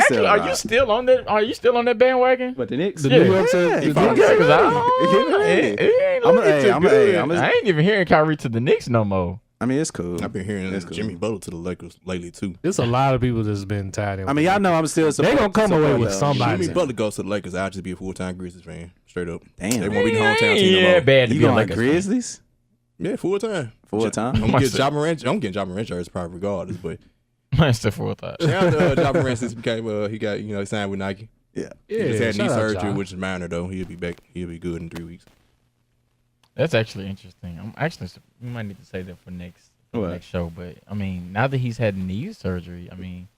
still Are you still on that? Are you still on that bandwagon? But the Knicks. The Yeah. New York Yeah, City. if I'm- Yeah, 'cause it ain't I'm looking too good. I'm I ain't even hearing Kyrie to the Knicks no more. I mean, it's cool. I've been hearing It's cool. Jimmy Butler to the Lakers lately too. There's a lot of people that's been tied in. I mean, y'all know I'm still. They gonna come away with somebody. Jimmy Butler goes to the Lakers, I'll just be a full-time Grizzlies fan, straight up. Damn. They won't be the hometown team no Yeah, more. bad to You be a going Lakers fan. Grizzlies Yeah, full-time. full time? I'm getting Ja Morant. I'm getting Ja Morant jerseys probably regardless, but Man, still full thought. shout out to Ja Morant since he became he got he signed with Nike. Yeah. He just had knee shout out surgery, Ja. which is minor though. He'll be back. He'll be good in 3 weeks. That's actually interesting. I'm actually we might need to say that for next show. But I mean, now that he's had knee surgery, I mean,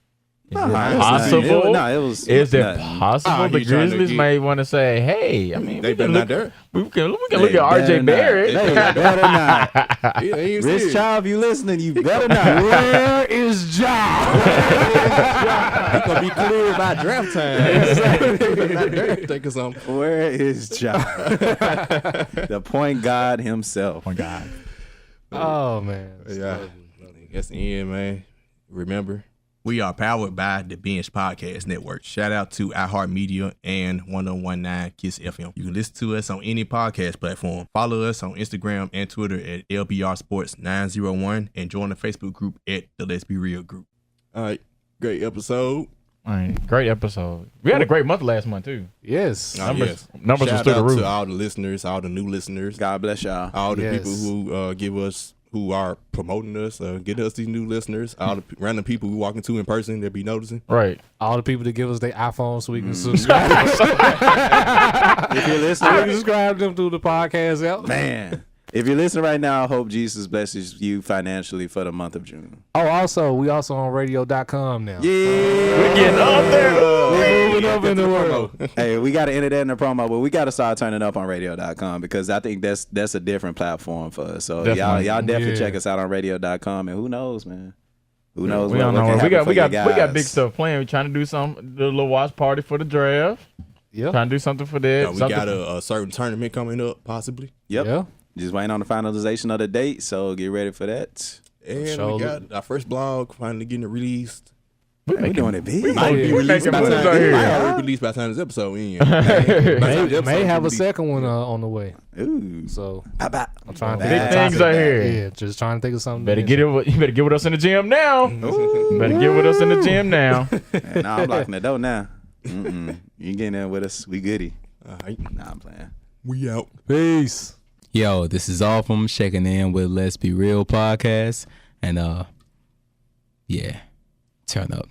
is it possible? No, it was. Is it nothing. possible the he's trying to Grizzlies get- may want to say, "Hey, I mean, They we better can not look, there. we can They look at RJ better not. Barrett." They better not. Yeah, he ain't Rich serious. Child, if you listening, you better not. Where is Ja? He gonna be clear by draft time. Think of something. Where is Ja? The point guard himself. Oh my God. Oh man. Yeah, that's the end, man. Remember, we are powered by the Binge Podcast Network. Shout out to iHeartMedia and 1019 Kiss FM. You can listen to us on any podcast platform. Follow us on Instagram and Twitter at LBR Sports 901 and join the Facebook group at the Let's Be Real group. All right, great episode. I mean, great episode. We had a great month last month too. Yes. Numbers Shout was through the out roof. to all the listeners, all the new listeners, God bless y'all. all the Yes. people who give us, who are promoting us, getting us these new listeners, all the random people we walk into in person that be noticing. Right. All the people that give us their iPhone so we can subscribe. If you're So we listening, can subscribe them through the podcast app. man. If you're listening right now, I hope Jesus blesses you financially for the month of June. Oh, we also on radio.com now. Yeah. We're getting up there. We're moving up in the world. Hey, we got to enter that in the promo, but we got to start turning up on radio.com because I think that's a different platform for us. So Definitely. y'all definitely check us out on radio.com, and who knows, man. Who knows? We what don't know. can We happen got for we got you we got guys. big stuff planned. We're trying to do do a little watch party for the draft. Yeah. Trying to do something for that. We got a certain tournament coming up, possibly. Yep. Yeah. Just waiting on the finalization of the date, so get ready for that. And Sure. we got our first blog finally getting it released. We doing it big. we might be Yeah. releasing By the moves time, out it here. might already released by the time this episode ends. By the time the episode May have a released. second one on the way. Ooh. So Bye. I'm trying to Big think of things topic. out here. Yeah, just trying to think of something. Better to get it. You better get with us in the gym now. Ooh. Better get with us in the gym now. Man, nah, I'm locking the door now. You getting there with us? We goody. All right, Nah, I'm playing. we out. Peace. Yo, this is all from checking in with Let's Be Real podcast. And yeah, turn up.